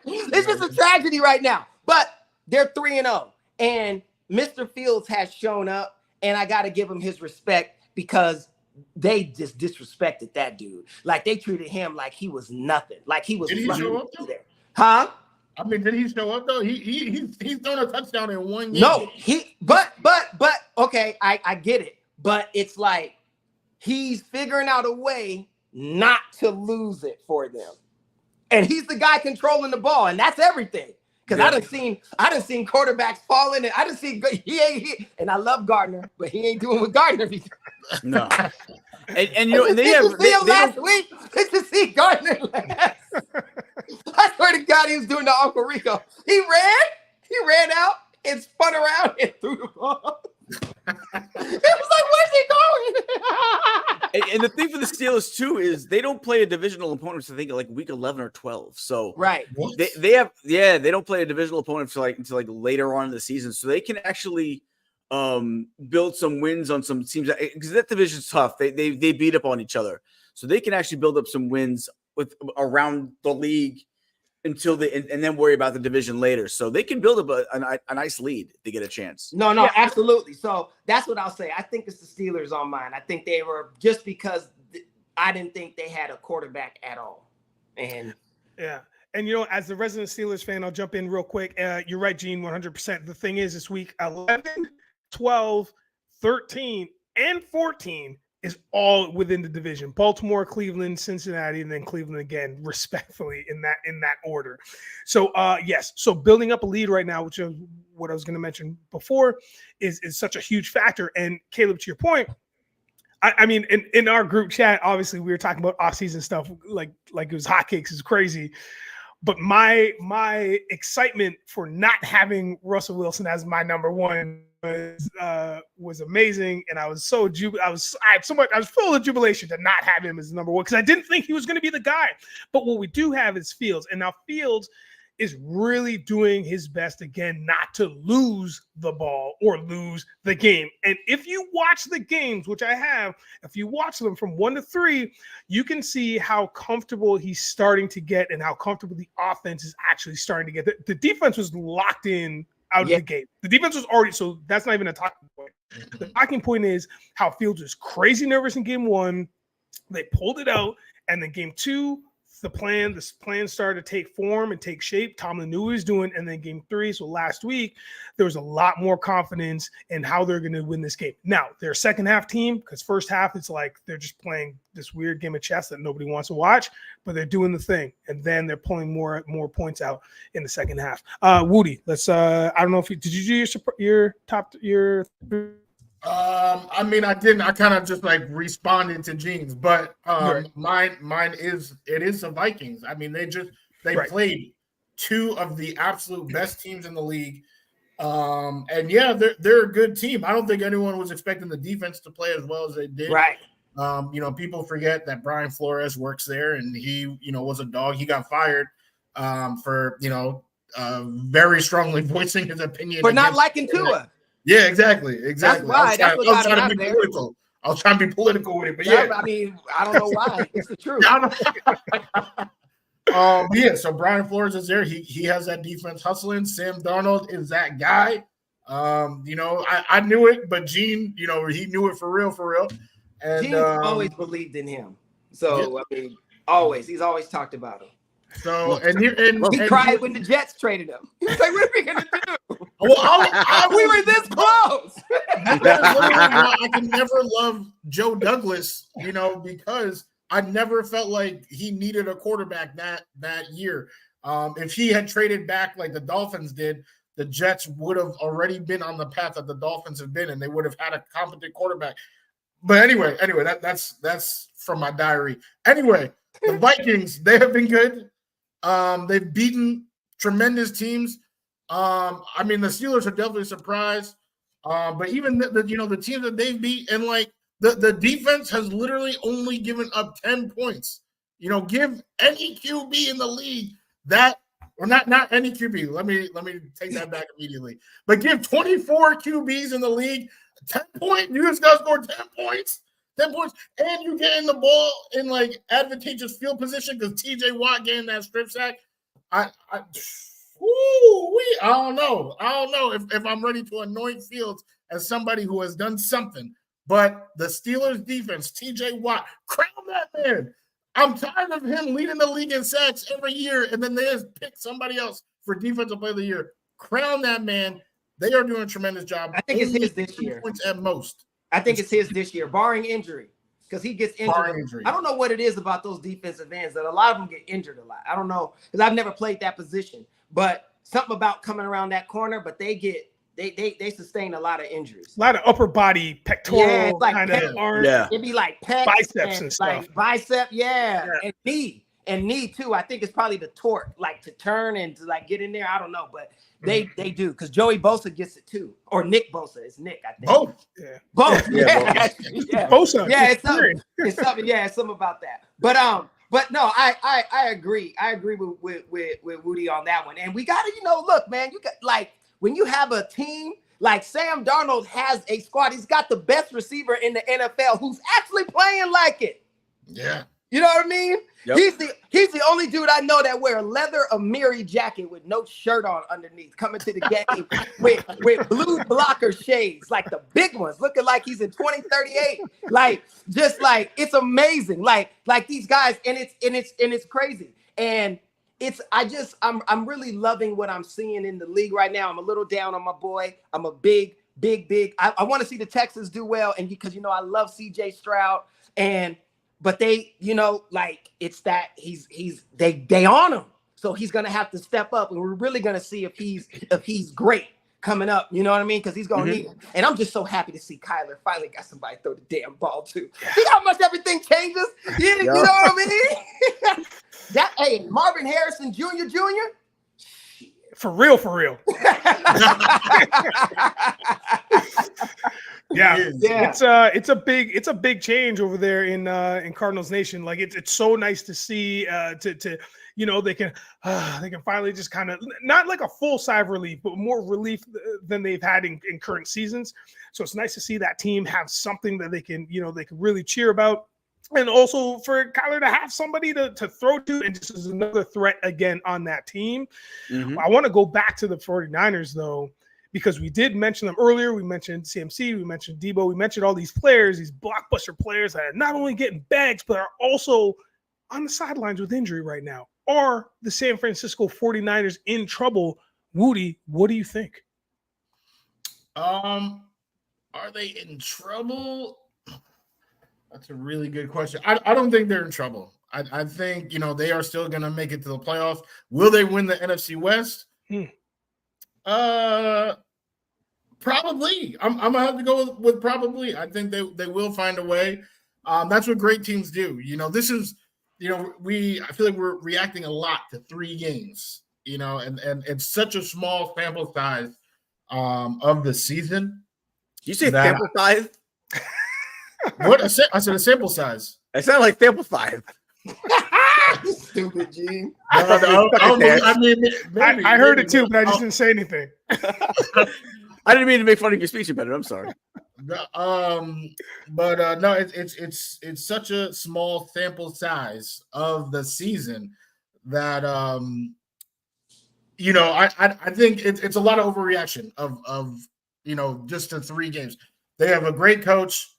It's just a tragedy right now. But they're 3-0. And Mr. Fields has shown up, and I got to give him his respect because they just disrespected that dude. Like, they treated him like he was nothing. Like he was Did he show up there. Huh? I mean, did he show up though? He's thrown a touchdown in one game. No, but okay, I get it. But it's like he's figuring out a way not to lose it for them. And he's the guy controlling the ball, and that's everything. Because I done seen quarterbacks fall in it. I done seen and I love Gardner, but he ain't doing what Gardner be doing. No. And you know, and they last week. Let's just see Gardner last. I swear to God, he was doing the Uncle Rico. He ran out and spun around and threw the ball. It was like, where's he going? and the thing for the Steelers too is they don't play a divisional opponent until I think like week 11 or 12. So right, they don't play a divisional opponent until like later on in the season. So they can actually build some wins on some teams because that division's tough. They beat up on each other, so they can actually build up some wins around the league until and then worry about the division later. So they can build up a nice lead if they get a chance. No, absolutely. So that's what I'll say. I think it's the Steelers on mine. I think they were just because I didn't think they had a quarterback at all. And yeah. And, you know, as the resident Steelers fan, I'll jump in real quick. You're right, Gene, 100%. The thing is, this week, 11, 12, 13, and 14 is all within the division. Baltimore, Cleveland, Cincinnati, and then Cleveland again, respectfully in that order. So yes, so building up a lead right now, which is what I was going to mention before, is such a huge factor. And Caleb, to your point, I mean, in our group chat, obviously we were talking about off-season stuff like it was hotcakes, is crazy. But my excitement for not having Russell Wilson as my number one was amazing, and I was so I was full of jubilation to not have him as number one because I didn't think he was going to be the guy. But what we do have is Fields, and now Fields is really doing his best again not to lose the ball or lose the game. And if you watch the games, which I have, if you watch them from 1 to 3, you can see how comfortable he's starting to get and how comfortable the offense is actually starting to get. The defense was locked in out of the gate. The defense was already, so that's not even a talking point. The talking point is how Fields was crazy nervous in game 1. They pulled it out, and then game 2, the plan started to take form and take shape. Tomlin knew what he was doing, and then game 3, so last week, there was a lot more confidence in how they're going to win this game. Now, they're a second half team because first half, it's like they're just playing this weird game of chess that nobody wants to watch, but they're doing the thing, and then they're pulling more points out in the second half. Wudi, let's. I don't know if did you do your top. I mean, I didn't. I kind of just like responded to Gene's, but mine is the Vikings. I mean, they played 2 of the absolute best teams in the league, and yeah, they're a good team. I don't think anyone was expecting the defense to play as well as they did. Right. You know, people forget that Brian Flores works there, and he, you know, was a dog. He got fired for very strongly voicing his opinion, but not liking Tua. Yeah, exactly. That's why. That's what got him out there. I was trying to be political with it, but yeah. I mean, I don't know why. It's the truth. Yeah, so Brian Flores is there. He has that defense hustling. Sam Darnold is that guy. You know, I knew it, but Gene, you know, he knew it for real. And Gene's always believed in him. So, I mean, always. He's always talked about him. So, he cried when the Jets traded him. He was like, what are we going to do? Well, we were this close. I can never love Joe Douglas, you know, because I never felt like he needed a quarterback that year. If he had traded back like the Dolphins did, the Jets would have already been on the path that the Dolphins have been, and they would have had a competent quarterback. But anyway, that's from my diary. Anyway, the Vikings, they have been good. They've beaten tremendous teams. I mean, the Steelers are definitely surprised. But even the teams that they've beat, and like the defense has literally only given up 10 points. You know, give any QB in the league that, or not any QB. Let me take that back immediately. But give 24 QBs in the league 10 points. You just got to score 10 points. 10 points, and you getting the ball in like advantageous field position because TJ Watt getting that strip sack. I don't know. I don't know if I'm ready to anoint Fields as somebody who has done something. But the Steelers defense, TJ Watt, crown that man. I'm tired of him leading the league in sacks every year, and then they just pick somebody else for defensive player of the year. Crown that man. They are doing a tremendous job. I think it's his this year. Points at most. I think it's his this year, barring injury, because he gets injured. Injury. I don't know what it is about those defensive ends that a lot of them get injured a lot. I don't know because I've never played that position, but something about coming around that corner. But they sustain a lot of injuries. A lot of upper body, pectoral kind of arm. Yeah. It'd be like pecs biceps and stuff. like bicep, and knee too. I think it's probably the torque, like to turn and to like get in there. I don't know, but they do because Joey Bosa gets it too, or Nick Bosa. It's Nick, I think. Both. Yeah. Both. Yeah, Yeah. Bosa. Yeah, it's something. It's something. Yeah, it's something about that. But no, I agree. I agree with Wudi on that one. And we gotta, look, man, you got like when you have a team like Sam Darnold has a squad. He's got the best receiver in the NFL who's actually playing like it. Yeah. You know what I mean? Yep. He's the only dude I know that wear a leather Amiri jacket with no shirt on underneath, coming to the game with blue blocker shades, like the big ones, looking like he's in 2038. Like it's amazing. Like these guys, and it's crazy. And I'm really loving what I'm seeing in the league right now. I'm a little down on my boy. I'm a big. I want to see the Texans do well, and because I love CJ Stroud but they, it's that they on him. So he's gonna have to step up, and we're really gonna see if he's great coming up. You know what I mean? Because he's gonna need it. And I'm just so happy to see Kyler finally got somebody to throw the damn ball to. See how much everything changes? You know what I mean? Marvin Harrison Jr. For real. Yeah, it's a big change over there in Cardinals Nation. Like it's so nice to see they can finally just kind of not like a full sigh of relief, but more relief than they've had in current seasons. So it's nice to see that team have something that they can really cheer about. And also for Kyler to have somebody to throw to, and just as another threat again on that team. Mm-hmm. I want to go back to the 49ers though, because we did mention them earlier. We mentioned CMC, we mentioned Debo, we mentioned all these players, these blockbuster players that are not only getting bags, but are also on the sidelines with injury right now. Are the San Francisco 49ers in trouble? Wudi, what do you think? Are they in trouble? That's a really good question. I don't think they're in trouble. I think, they are still going to make it to the playoffs. Will they win the NFC West? Probably. I'm gonna have to go with probably. I think they will find a way. That's what great teams do. This is, I feel like we're reacting a lot to 3 games, and it's such a small sample size of the season. You say sample size? What? I said a sample size. I sound like sample size. Stupid G. I mean, maybe, I heard it too, but I just didn't say anything. I didn't mean to make fun of your speech better. I'm sorry. But no, it's such a small sample size of the season that I think it's a lot of overreaction of just the 3 games. They have a great coach,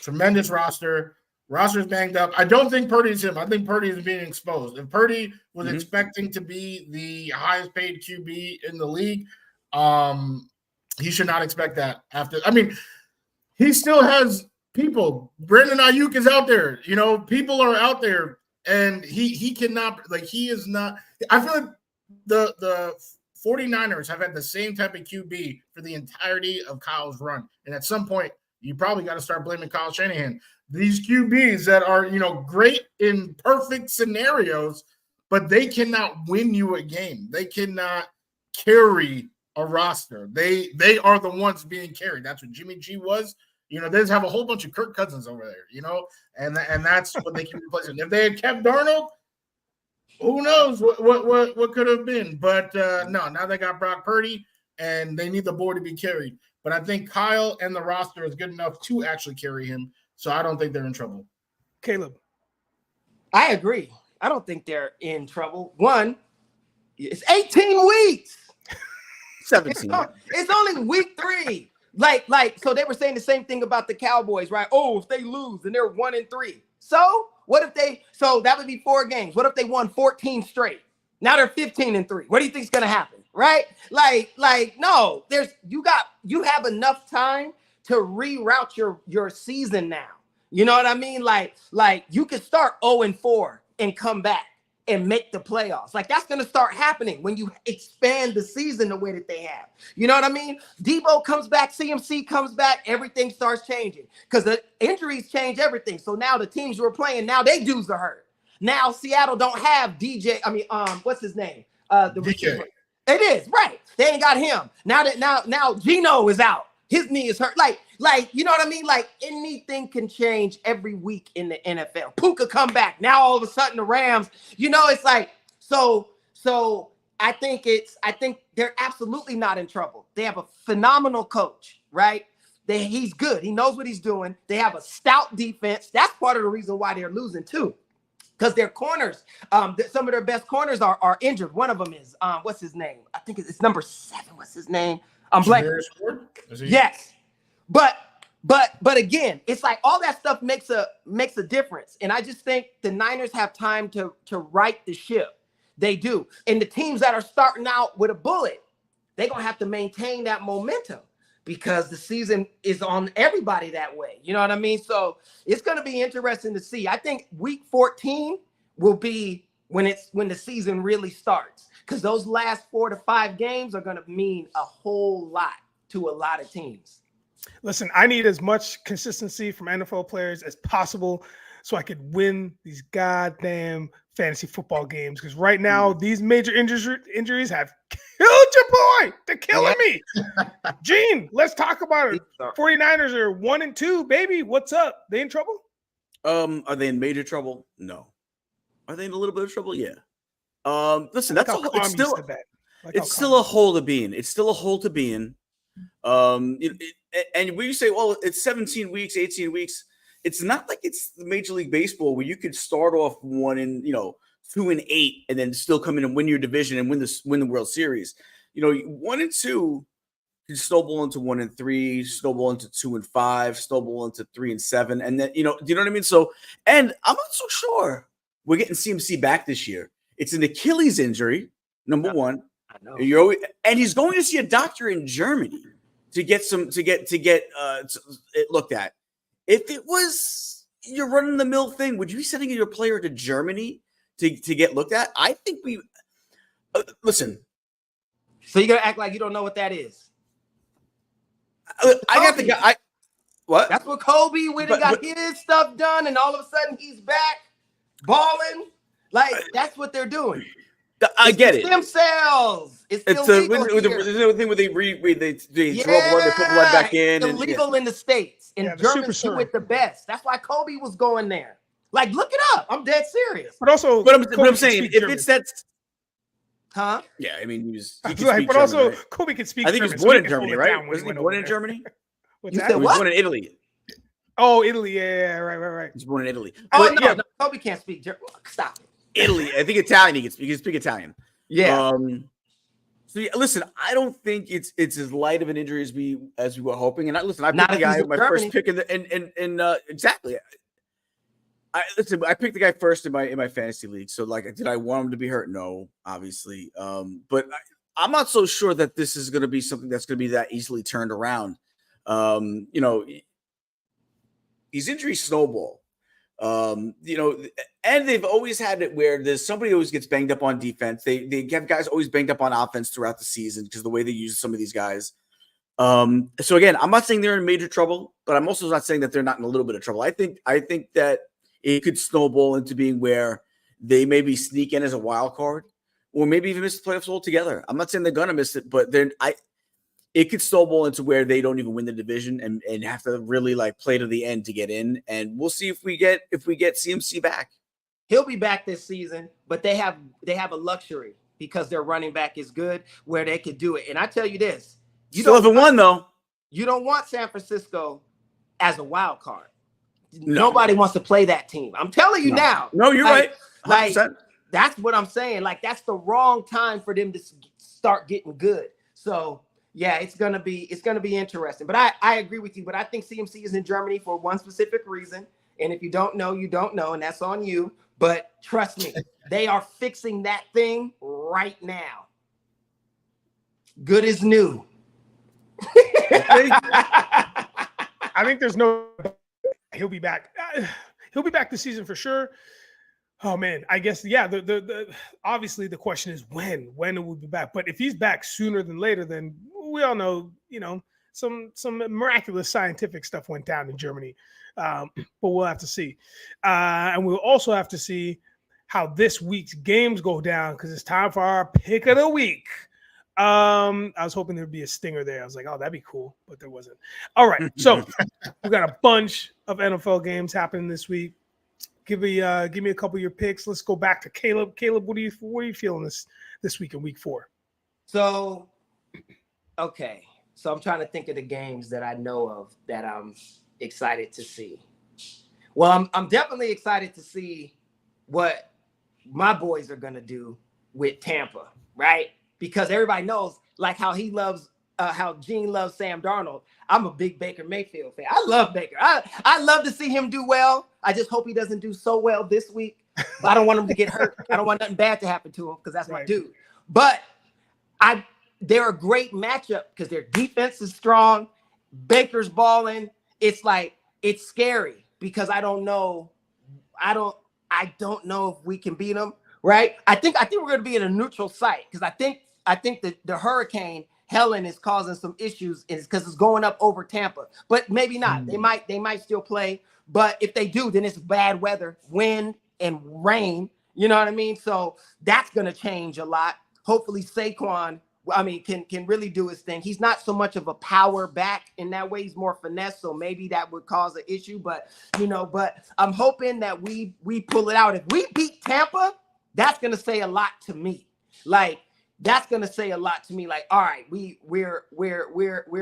tremendous roster. Roster's banged up. I don't think Purdy's him. I think Purdy is being exposed. If Purdy was expecting to be the highest paid QB in the league, he should not expect that after. I mean, he still has people. Brandon Ayuk is out there. People are out there, and he cannot, he is not. I feel like the 49ers have had the same type of QB for the entirety of Kyle's run. And at some point, you probably got to start blaming Kyle Shanahan. These QBs that are, great in perfect scenarios, but they cannot win you a game. They cannot carry a roster. They are the ones being carried. That's what Jimmy G was. They just have a whole bunch of Kirk Cousins over there, and that's what they keep replacing. If they had kept Darnold, who knows what could have been. But no, now they got Brock Purdy, and they need the board to be carried. But I think Kyle and the roster is good enough to actually carry him. So I don't think they're in trouble. Caleb. I agree. I don't think they're in trouble. One, it's 18 weeks. 17. It's only week 3. So they were saying the same thing about the Cowboys, right? Oh, if they lose and they're 1-3. So what if so that would be 4 games. What if they won 14 straight? Now they're 15-3. What do you think is gonna happen? Right? No, you have enough time to reroute your season now. You know what I mean? Like you could start 0-4 and come back and make the playoffs. Like that's gonna start happening when you expand the season the way that they have. You know what I mean? Debo comes back, CMC comes back, everything starts changing because the injuries change everything. So now the teams who are playing now they dudes are hurt. Now Seattle don't have what's his name? The receiver. It is right. They ain't got him now. Geno is out. His knee is hurt. Like, you know what I mean? Like anything can change every week in the NFL. Puka come back. Now all of a sudden the Rams, it's like, so I think they're absolutely not in trouble. They have a phenomenal coach, right? He's good. He knows what he's doing. They have a stout defense. That's part of the reason why they're losing too. Because their corners, some of their best corners are injured. One of them is, what's his name? I think it's number 7. What's his name? I'm blanking. Yes. But again, it's like all that stuff makes a difference. And I just think the Niners have time to right the ship. They do. And the teams that are starting out with a bullet, they're going to have to maintain that momentum because the season is on everybody that way. You know what I mean? So it's going to be interesting to see. I think week 14 will be when the season really starts because those last 4 to 5 games are going to mean a whole lot to a lot of teams. Listen, I need as much consistency from NFL players as possible so I could win these goddamn fantasy football games. Because right now, these major injuries have killed your boy. They're killing me. Gene, let's talk about it. 49ers are 1-2, baby. What's up? They in trouble? Are they in major trouble? No. Are they in a little bit of trouble? Yeah. Listen, Like it's still a hole to be in. It's still a hole to be in. And when you say, well, it's 17 weeks, 18 weeks, it's not like it's Major League Baseball where you could start off 2-8 and then still come in and win your division and win the World Series. 1-2 can snowball into 1-3, snowball into 2-5, snowball into 3-7, and then do you know what I mean? So, and I'm not so sure we're getting CMC back this year. It's an Achilles injury, number one. I know. And he's going to see a doctor in Germany to get it looked at. If it was your run-of-the-mill thing, would you be sending your player to Germany to get looked at? I think we listen. So you're gonna act like you don't know what that is? I got the guy. What? That's what Kobe went and got his stuff done, and all of a sudden he's back balling. Like that's what they're doing. I get it. Stem cells. It's the thing where they draw blood, they put blood back in. It's illegal in the States. And Germans do it the best. That's why Kobe was going there. Like, look it up. I'm dead serious. But also, but I'm saying, if it's that, huh? Yeah, I mean, but also right? Kobe can speak. I think he was born in Germany, right? Wasn't he born in Germany? He was born in Italy. Oh, Italy. Yeah, right. He's born in Italy. Oh, no, Kobe can't speak German. Stop it. Italy. I think Italian. He can speak Italian. Yeah. So yeah, listen, I don't think it's as light of an injury as we were hoping. And I picked the guy my first pick exactly. I picked the guy first in my fantasy league. So did I want him to be hurt? No, obviously. But I'm not so sure that this is going to be something that's going to be that easily turned around. These injuries snowball. And they've always had it where there's somebody who always gets banged up on defense. They have guys always banged up on offense throughout the season because the way they use some of these guys. So again, I'm not saying they're in major trouble, but I'm also not saying that they're not in a little bit of trouble. I think that it could snowball into being where they maybe sneak in as a wild card or maybe even miss the playoffs altogether. I'm not saying they're gonna miss it, but it could snowball into where they don't even win the division and have to really play to the end to get in. And we'll see if we get CMC back. He'll be back this season, but they have a luxury because their running back is good where they could do it. And I tell you this, you still haven't won though. You don't want San Francisco as a wild card. nobody wants to play that team. I'm telling you now. No, you're right. 100%. Like that's what I'm saying. Like that's the wrong time for them to start getting good. So yeah, it's gonna be interesting. But I agree with you. But I think CMC is in Germany for one specific reason. And if you don't know, you don't know, and that's on you. But trust me, they are fixing that thing right now. Good as new. I think there's no. He'll be back. He'll be back this season for sure. Oh man, I guess the obviously the question is when will he be back? But if he's back sooner than later, then we all know, some miraculous scientific stuff went down in Germany. But we'll have to see. And we'll also have to see how this week's games go down because it's time for our pick of the week. I was hoping there'd be a stinger there. I was like, oh, that'd be cool, but there wasn't. All right, so we got a bunch of NFL games happening this week. Give me a couple of your picks. Let's go back to Caleeb. Caleeb, what are you feeling this week in week 4? So, okay. So I'm trying to think of the games that I know of that I'm excited to see. Well, I'm definitely excited to see what my boys are gonna do with Tampa, right? Because everybody knows, like how Gene loves Sam Darnold. I'm a big Baker Mayfield fan. I love Baker. I love to see him do well. I just hope he doesn't do so well this week. But I don't want him to get hurt. I don't want nothing bad to happen to him because that's my dude. But they're a great matchup because their defense is strong. Baker's balling. It's like it's scary because I don't know if we can beat them. Right? I think we're going to be in a neutral site because I think that the Hurricane Helen is causing some issues because it's going up over Tampa, but maybe not. They might still play, but if they do, then it's bad weather, wind and rain. You know what I mean? So that's going to change a lot. Hopefully Saquon, can really do his thing. He's not so much of a power back in that way. He's more finesse. So maybe that would cause an issue, but I'm hoping that we pull it out. If we beat Tampa, that's going to say a lot to me. Like, that's going to say a lot to me. Like, all right, we're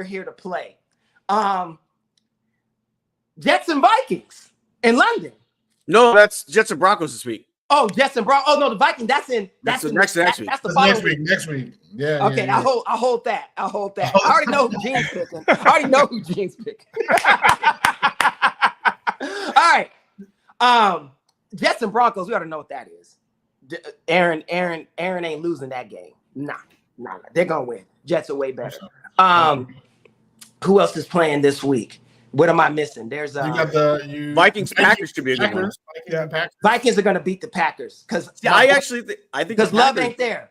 here to play. Jets and Vikings in London. No, that's Jets and Broncos this week. Oh, Jets and Broncos. Oh no, the Vikings. That's next week. That's next week. Yeah. Okay, yeah. I'll hold that. I already know who Gene's picking. All right. Jets and Broncos. We ought to know what that is. Aaron ain't losing that game. Nah. They're gonna win. Jets are way better. Who else is playing this week? What am I missing? There's you got the Vikings Packers to be a good one. Vikings are gonna beat the Packers because I think because Love ain't there.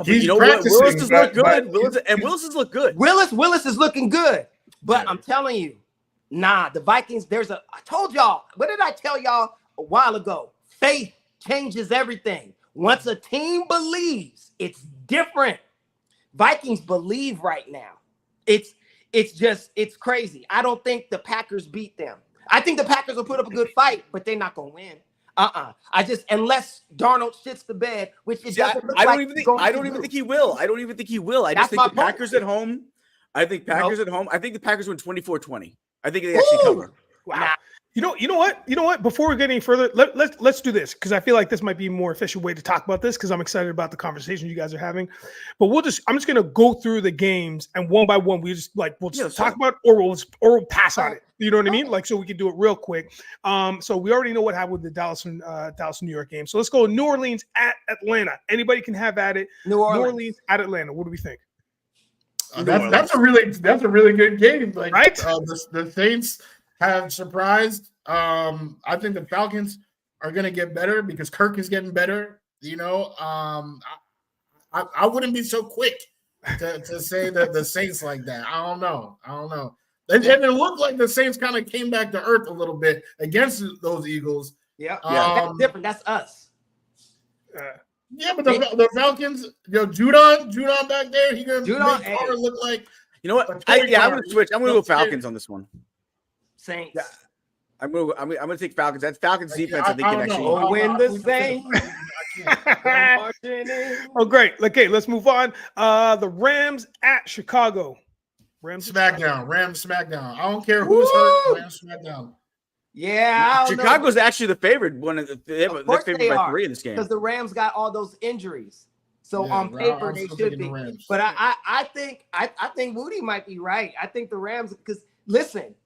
He's Willis has looked good. Willis has looked good. Willis is looking good, but I'm telling you, the Vikings. I told y'all. What did I tell y'all a while ago? Faith changes everything. Once a team believes, it's different. Vikings believe right now. It's crazy. I don't think the Packers beat them. I think the Packers will put up a good fight, but they're not gonna win. Unless Darnold shits the bed, which it doesn't look like. I don't even think he will. I just think the Packers at home. I think the Packers win 24-20. I think they actually cover. Wow. You know what? Before we get any further, let's do this because I feel like this might be a more efficient way to talk about this because I'm excited about the conversation you guys are having. But I'm just gonna go through the games and one by one we'll just talk about or we'll pass on it. You know what I mean? Like so we can do it real quick. So we already know what happened with the Dallas New York game. So let's go New Orleans at Atlanta. Anybody can have at it. New Orleans at Atlanta. What do we think? That's a really good game. Like right? The Saints have surprised. I think the Falcons are going to get better because Kirk is getting better. I wouldn't be so quick to say that the Saints like that. I don't know. And it looked like the Saints kind of came back to earth a little bit against those Eagles. Yeah. That's different. That's us. Yeah, but the Falcons, Judon back there, he gonna make Carter look like. You know what? I'm gonna switch. I'm gonna go Falcons on this one. Saints. Yeah. I'm gonna take Falcons. That's Falcons defense. I think can actually win the Saints. Oh, great. Okay, let's move on. The Rams at Chicago. Rams SmackDown. I don't care who's hurt. Rams SmackDown. Yeah, I don't know. Chicago's actually the favorite. They're favored by 3 in this game. Because the Rams got all those injuries. So Yeah, on paper I'm they still should taking be. the Rams. But I think Wudi might be right. I think the Rams, because listen,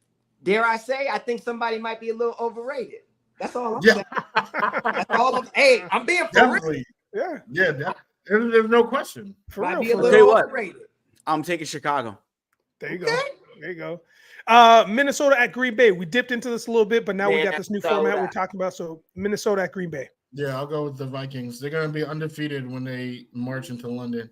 dare I say, I think somebody might be a little overrated. That's all I'm saying. That's all hey, I'm being for real. Definitely. Yeah. There's no question. For Might real. be a For little real. what? overrated. I'm taking Chicago. There you Okay. go. There you go. Minnesota at Green Bay. We dipped into this a little bit, but now we got this new format we're talking about. So Minnesota at Green Bay. Yeah, I'll go with the Vikings. They're going to be undefeated when they march into London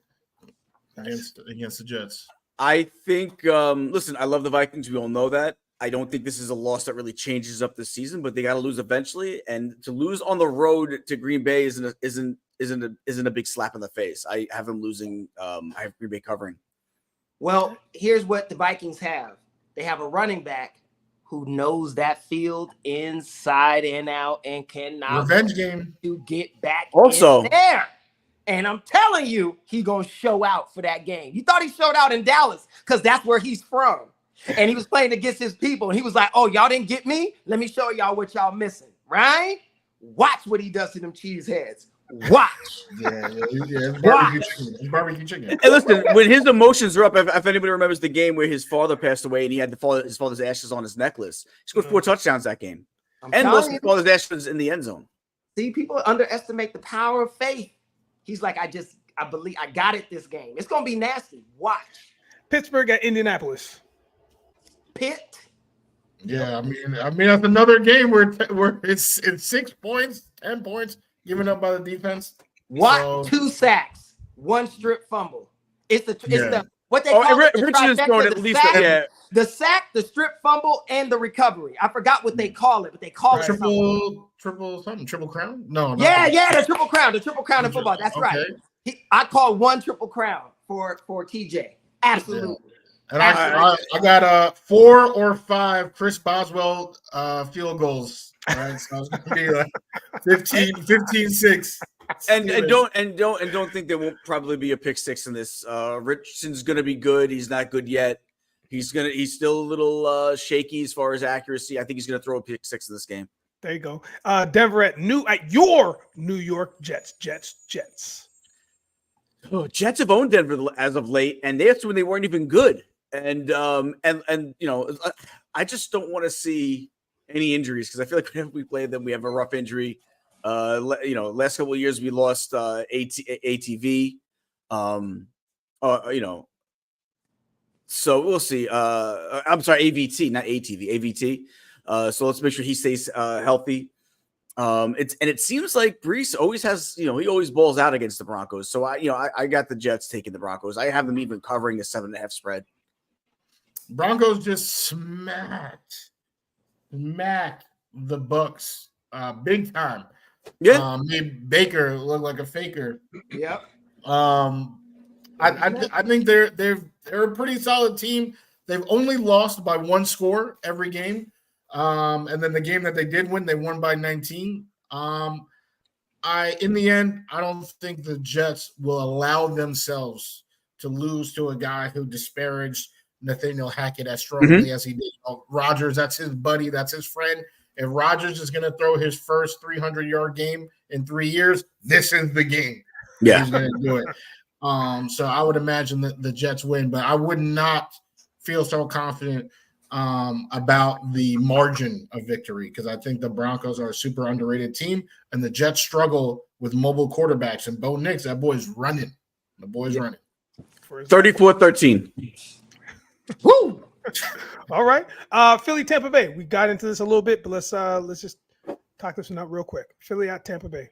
against the Jets. I think, listen, I love the Vikings. We all know that. I don't think this is a loss that really changes up this season, but they got to lose eventually. And to lose on the road to Green Bay isn't a big slap in the face. I have them losing. I have Green Bay covering. Well, here's what the Vikings have. They have a running back who knows that field inside and out and cannot Revenge game to get back Also, in there. And I'm telling you, he gonna show out for that game. You thought he showed out in Dallas because that's where he's from. And he was playing against his people. And he was like, oh, y'all didn't get me? Let me show y'all what y'all missing, right? Watch what he does to them cheese heads. Watch. Yeah. It's barbecue chicken. And listen, when his emotions are up, if anybody remembers the game where his father passed away and he had his father's ashes on his necklace, he scored 4 touchdowns that game. And lost his father's ashes in the end zone. See, people underestimate the power of faith. He's like, I believe I got it this game. It's going to be nasty. Watch. Pittsburgh at Indianapolis. Pitt. Yeah, I mean that's another game where it's 6 points, 10 points given up by the defense. Watch. So, 2 sacks, 1 strip fumble. It's the what they call it, the Richardson's throwing at least the sack, the strip fumble, and the recovery. I forgot what they call it, but they call it triple crown? No. Yeah, the triple crown in football. That's okay. Right. I call 1 triple crown for TJ. Absolutely. Yeah. And I got 4 or 5 Chris Boswell field goals. All right, so it's gonna be like 15-6. And don't think there won't probably be a pick 6 in this. Richardson's gonna be good. He's not good yet. He's still a little shaky as far as accuracy. I think he's gonna throw a pick 6 in this game. There you go. Denver at your New York Jets. Oh, Jets have owned Denver as of late, and that's when they weren't even good. And you know, I just don't want to see any injuries because I feel like whenever we play them, we have a rough injury. You know, last couple of years we lost ATV. You know, so we'll see. I'm sorry, AVT, not ATV, AVT. So let's make sure he stays healthy. It seems like Brees always has, you know, he always balls out against the Broncos. So I got the Jets taking the Broncos. I have them even covering the 7.5 spread. Broncos just smacked the Bucks big time. Yeah, made Baker look like a faker. Yep. I think they're a pretty solid team. They've only lost by 1 score every game. And then the game that they did win, they won by 19. In the end, I don't think the Jets will allow themselves to lose to a guy who disparaged Nathaniel Hackett as strongly as he did. Rodgers, that's his buddy, that's his friend. If Rodgers is going to throw his first 300-yard game in 3 years, this is the game. Yeah, he's going to do it. So I would imagine that the Jets win, but I would not feel so confident about the margin of victory because I think the Broncos are a super underrated team, and the Jets struggle with mobile quarterbacks. And Bo Nix, that boy's running. The boy's running. 34-13. Woo! All right. Philly, Tampa Bay. We got into this a little bit, but let's just talk this one out real quick. Philly at Tampa Bay.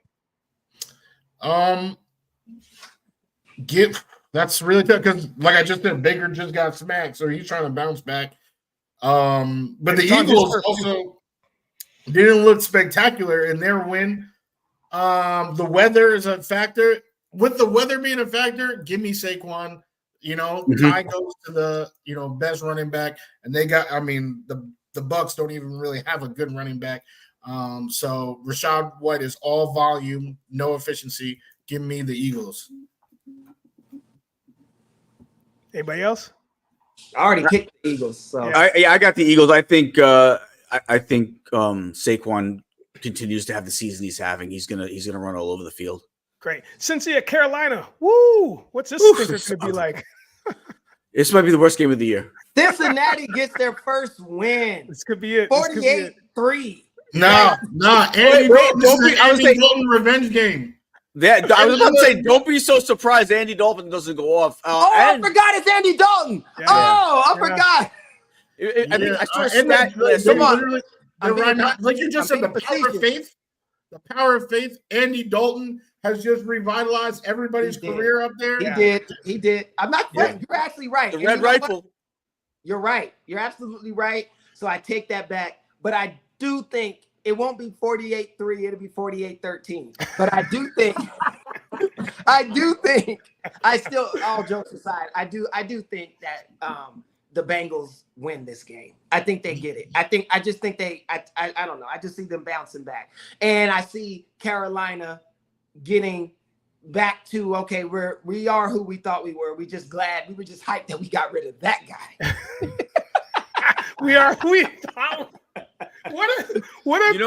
That's really tough because, like I just said, Baker just got smacked, so he's trying to bounce back. But the Eagles also didn't look spectacular in their win. The weather is a factor. With the weather being a factor, give me Saquon. You know, Ty goes to the best running back, and they got. I mean, the Bucks don't even really have a good running back. So Rachaad White is all volume, no efficiency. Give me the Eagles. Anybody else? I already picked the Eagles. So I got the Eagles. I think I think Saquon continues to have the season he's having. He's gonna run all over the field. Great. Cincy at Carolina. Woo! What's this stinker going to be like? This might be the worst game of the year. Cincinnati gets their first win. This could be it. This could be it. 48-3. No. Andy Dalton revenge game. I was about to say, don't be so surprised Andy Dalton doesn't go off. I forgot it's Andy Dalton. Yeah. I forgot. I think I saw a stat. Come on. Like you just said, the power of faith. Andy Dalton has just revitalized everybody's career up there. He did. I'm not. You're actually right. The red rifle. You're right. You're absolutely right. So I take that back. But I do think it won't be 48-3. It'll be 48-13. But I do think. I still, all jokes aside, I do think that the Bengals win this game. I think they get it. I just think I don't know. I just see them bouncing back. And I see Carolina getting back to, okay, we are who we thought we were. We were just hyped that we got rid of that guy. We are who we thought. What a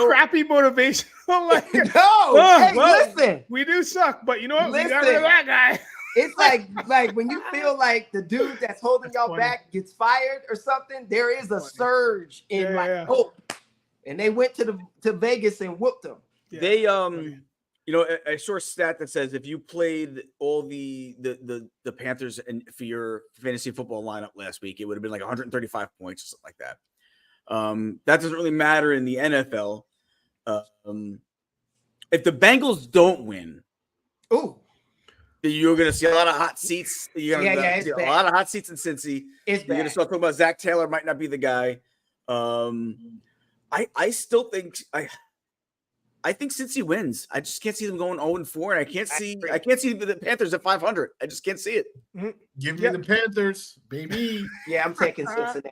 crappy motivation. Listen. We do suck, but you know what? Listen. We got rid of that guy. It's like when you feel like the dude that's holding y'all back gets fired or something, there is a surge in hope. And they went to Vegas and whooped them. Yeah. They I saw a stat that says if you played all the Panthers and for your fantasy football lineup last week, it would have been like 135 points or something like that. That doesn't really matter in the NFL. If the Bengals don't win, you're going to see a lot of hot seats. You're going to see a lot of hot seats in Cincy. You're going to start talking about Zach Taylor might not be the guy. I still think I think Cincy wins. I just can't see them going 0-4, and I can't see the Panthers at 500. I just can't see it. Give me the Panthers, baby. Yeah, I'm taking Cincinnati.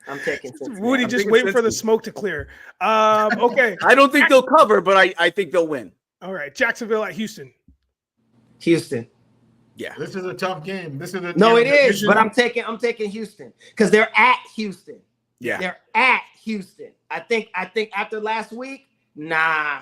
Wudi just waiting for the smoke to clear. Okay. I don't think they'll cover, but I think they'll win. All right. Jacksonville at Houston. Yeah. This is a tough game. It is, but I'm taking Houston because they're at Houston. Yeah. They're at Houston. I think after last week, nah.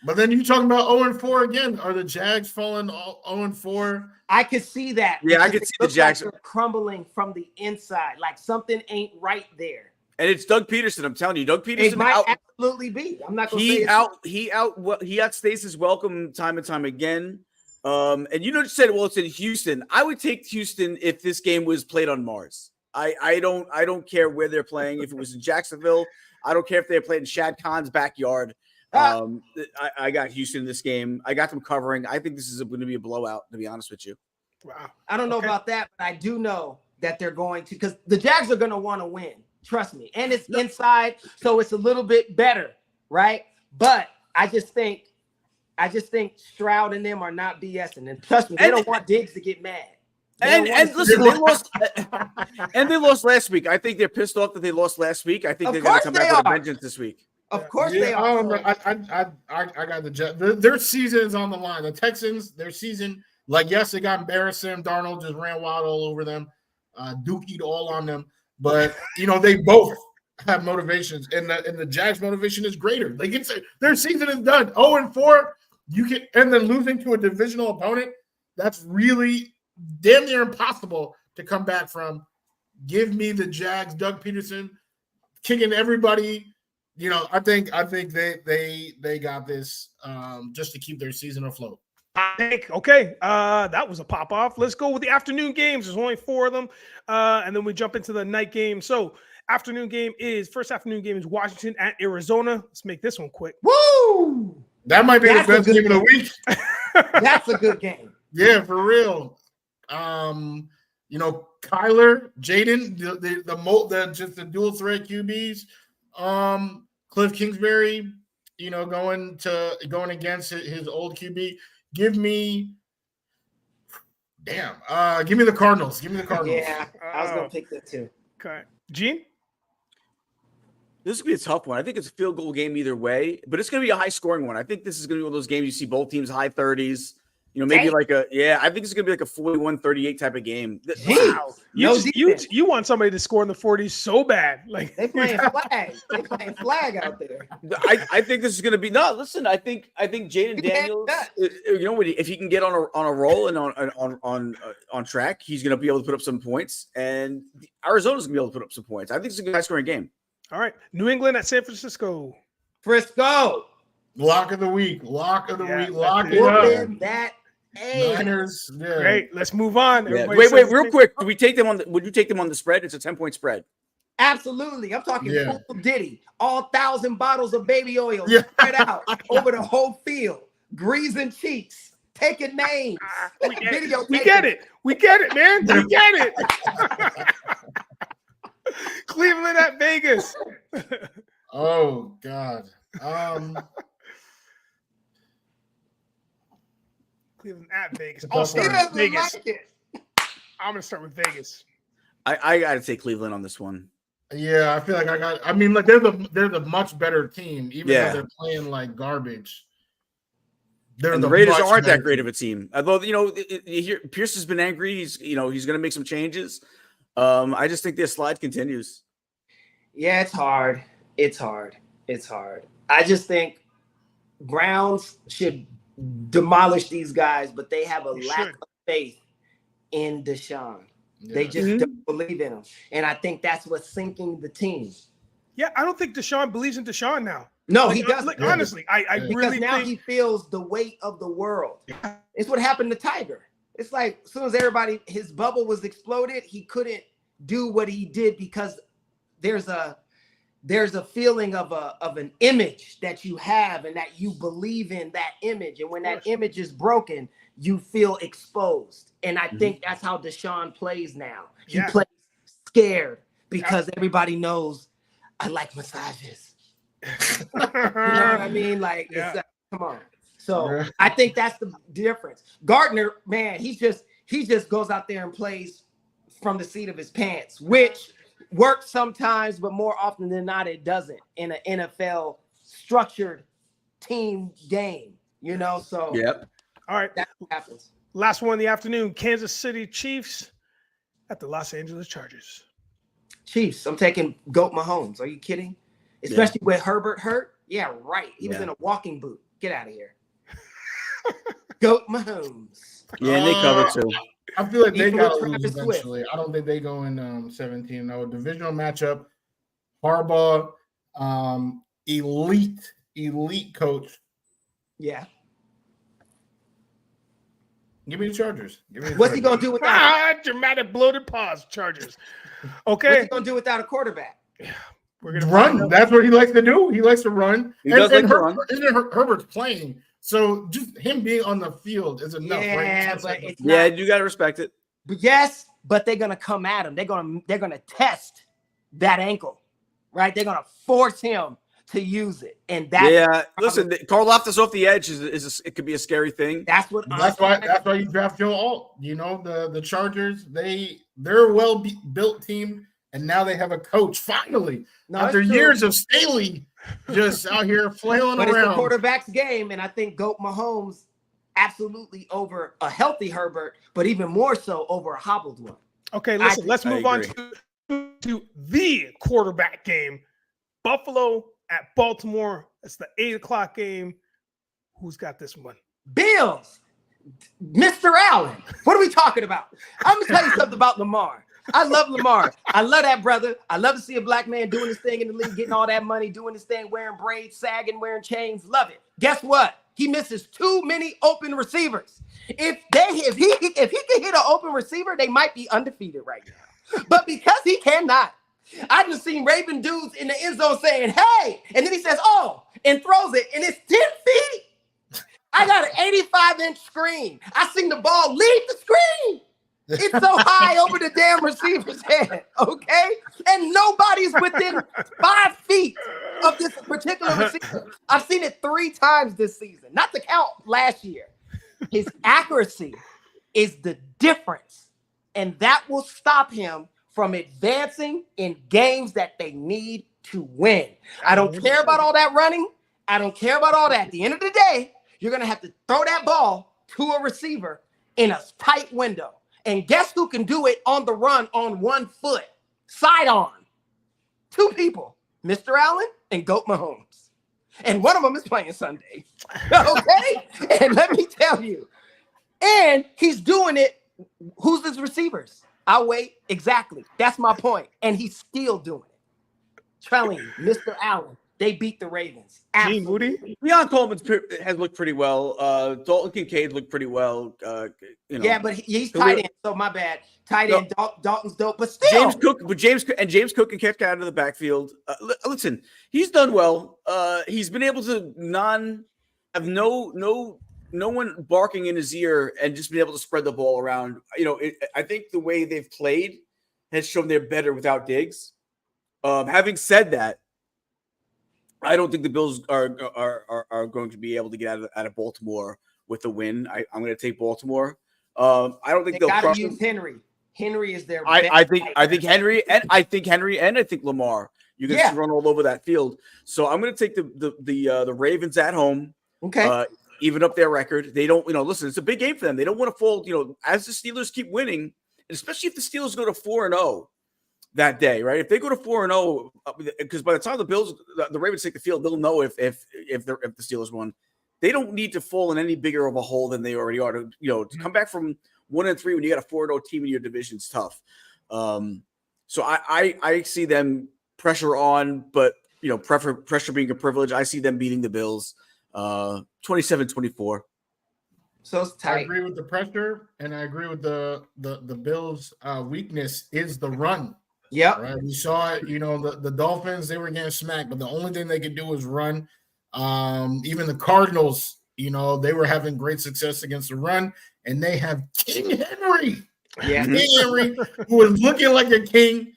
But then you're talking about 0-4 again. Are the Jags falling 0-4? I could see that. Yeah, I could see the Jags crumbling from the inside. Like something ain't right there. And it's Doug Peterson. I'm telling you, Doug Peterson it might absolutely be. I'm not going to say he outstays his welcome time and time again. And just said, well, it's in Houston. I would take Houston if this game was played on Mars. I don't care where they're playing. If it was in Jacksonville, I don't care if they played in Shad Khan's backyard. I got Houston in this game. I got them covering. I think this is going to be a blowout, to be honest with you. Wow. I don't know about that, but I do know that they're going to, because the Jags are going to want to win. Trust me. And it's inside, so it's a little bit better, right? But I just think Stroud and them are not BSing. And trust me, they don't want Diggs to get mad. And listen, they lost last week. I think they're pissed off that they lost last week. I think they're going to come back with a vengeance this week. Of course they are. I got the Jets. Their season is on the line. The Texans, their season, yes, they got embarrassed. Sam Darnold just ran wild all over them, dookied all on them. But they both have motivations, and the Jags' motivation is greater. Their season is done. 0-4, and then losing to a divisional opponent. That's really damn near impossible to come back from. Give me the Jags. Doug Peterson kicking everybody. I think they got this just to keep their season afloat. Okay, that was a pop off. Let's go with the afternoon games. There's only 4 of them, and then we jump into the night game. So, first afternoon game is Washington at Arizona. Let's make this one quick. Woo! That might be the best game of the week. That's a good game. Yeah, for real. Kyler, Jaden, the dual threat QBs. Cliff Kingsbury, going against his old QB. Give me the Cardinals. Give me the Cardinals. Yeah, I was gonna pick that too. Okay, Gene. This is going to be a tough one. I think it's a field goal game either way, but it's going to be a high scoring one. I think this is going to be one of those games you see both teams high 30s. maybe like I think it's gonna be like a 41-38 type of game. Wow. You want somebody to score in the 40s so bad. Like they playing flag. They playing flag out there. I think this is gonna be listen, I think Jaden Daniels, if he can get on a roll and on track, he's gonna be able to put up some points, and Arizona's gonna be able to put up some points. I think it's a good high scoring game. All right. New England at San Francisco. Frisco. Lock of the week. Lock it Whooping up. that Niners. Yeah. Great. Let's move on. Yeah. Wait, real quick. Would you take them on the spread? It's a 10-point spread. Absolutely. I'm talking full Diddy. All 1,000 bottles of baby oil spread out over the whole field. Greasing cheeks. Taking names. We get it. We get it, man. We get it. Cleveland at Vegas. Oh, God. Cleveland at Vegas. I'll start with Vegas. I'm going to start with Vegas. I got to take Cleveland on this one. Yeah, I feel like they're the much better team, even though they're playing like garbage. And the Raiders aren't that great of a team. Although, Pierce has been angry. He's going to make some changes. I just think this slide continues. Yeah, it's hard. I just think Browns should demolish these guys, but they have a lack of faith in Deshaun. Yeah. They just don't believe in him. And I think that's what's sinking the team. Yeah, I don't think Deshaun believes in Deshaun now. No, he doesn't. Like, honestly, I really now think he feels the weight of the world. Yeah. It's what happened to Tiger. It's like as soon as his bubble was exploded, he couldn't do what he did because there's a feeling of an image that you have and that you believe in that image. And when that image is broken, you feel exposed. And I think that's how Deshaun plays now. He plays scared because everybody knows I like massages. You know what I mean? Like, come on. So I think that's the difference. Gardner, man, he just goes out there and plays from the seat of his pants, which works sometimes, but more often than not, it doesn't in an NFL structured team game, So all right, that happens. Last one in the afternoon: Kansas City Chiefs at the Los Angeles Chargers. Chiefs. I'm taking Goat Mahomes. Are you kidding? Especially with Herbert hurt. Yeah, right. He was in a walking boot. Get out of here. Goat Mahomes. Yeah, and they cover too. I feel like they got to lose eventually. I don't think they go in 17. No, divisional matchup. Harbaugh, elite coach. Yeah. Give me the Chargers. What's he gonna do without? Dramatic bloated pause. Chargers. Okay. What's he gonna do without a quarterback? We're gonna run. That's what he likes to do. He likes to run. He does like to run. Herbert's playing. So just him being on the field is enough. Yeah, right? but it's you got to respect it. But they're gonna come at him. They're gonna test that ankle, right? They're gonna force him to use it, and that's listen, Karlaftis off the edge it could be a scary thing. That's why you draft Joe Alt. The Chargers, they're a well built team, and now they have a coach finally after years of Staley just out here flailing around. It's the quarterback's game, and I think Goat Mahomes absolutely over a healthy Herbert, but even more so over a hobbled one. Okay, listen, let's move on to the quarterback game. Buffalo at Baltimore. It's the 8:00 game. Who's got this one? Bills. Mr. Allen. What are we talking about? I'm going to tell you something about Lamar. I love Lamar. I love that brother. I love to see a black man doing his thing in the league, getting all that money, doing his thing, wearing braids, sagging, wearing chains. Love it. Guess what? He misses too many open receivers. If he can hit an open receiver, they might be undefeated right now. But because he cannot, I've just seen Raven dudes in the end zone saying, hey, and then he says, oh, and throws it, and it's 10 feet. I got an 85-inch screen. I seen the ball leave the screen. It's so high over the damn receiver's head, okay? And nobody's within 5 feet of this particular receiver. I've seen it 3 times this season, not to count last year. His accuracy is the difference, and that will stop him from advancing in games that they need to win. I don't care about all that running. I don't care about all that. At the end of the day, you're going to have to throw that ball to a receiver in a tight window. And guess who can do it on the run on 1 foot, side on? 2 people, Mr. Allen and Goat Mahomes. And one of them is playing Sunday. Okay? And let me tell you. And he's doing it. Who's his receivers? I'll wait. Exactly. That's my point. And he's still doing it. Telling you, Mr. Allen, they beat the Ravens. Wudi? Leon Coleman has looked pretty well. Dalton Kincaid looked pretty well. Yeah, but he's tight end, so my bad. Tight end, Dalton's dope, but still. James Cook can catch out of the backfield. Listen, he's done well. He's been able to have no one barking in his ear and just been able to spread the ball around. I think the way they've played has shown they're better without Diggs. Having said that, I don't think the Bills are going to be able to get out of Baltimore with a win. I'm going to take Baltimore. I don't think they'll got to use Henry. Henry is their. I think Henry and I think Lamar. You can run all over that field. So I'm going to take the Ravens at home. Okay. Even up their record. They don't. Listen, it's a big game for them. They don't want to fall. As the Steelers keep winning, especially if the Steelers go to 4-0. That day, right? If they go to 4-0, because by the time the Ravens take the field, they'll know if the Steelers won. They don't need to fall in any bigger of a hole than they already are. To come back from 1-3 when you got a 4-0 team in your division is tough. So I see them pressure on, but pressure being a privilege. I see them beating the Bills, 27-24. So it's tight. I agree with the pressure, and I agree with the Bills' weakness is the run. Yeah, right. We saw it. The Dolphins, they were getting smacked, but the only thing they could do was run. Even the Cardinals, they were having great success against the run, and they have King Henry. Yeah, King Henry, who was looking like a king,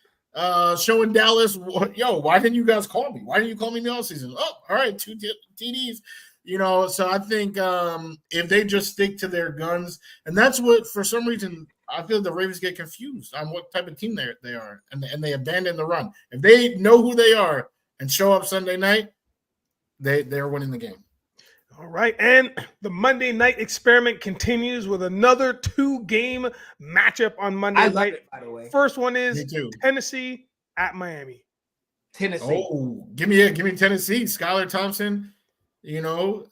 showing Dallas, why didn't you guys call me? Why didn't you call me in the offseason? Oh, all right, 2 TDs. So I think if they just stick to their guns, and that's what, for some reason, I feel the Ravens get confused on what type of team they are, and they abandon the run. If they know who they are and show up Sunday night, they're winning the game. All right, and the Monday night experiment continues with another 2-game matchup on Monday night. It, by the way. First one is Tennessee at Miami. Tennessee. Oh, give me Tennessee. Skylar Thompson. No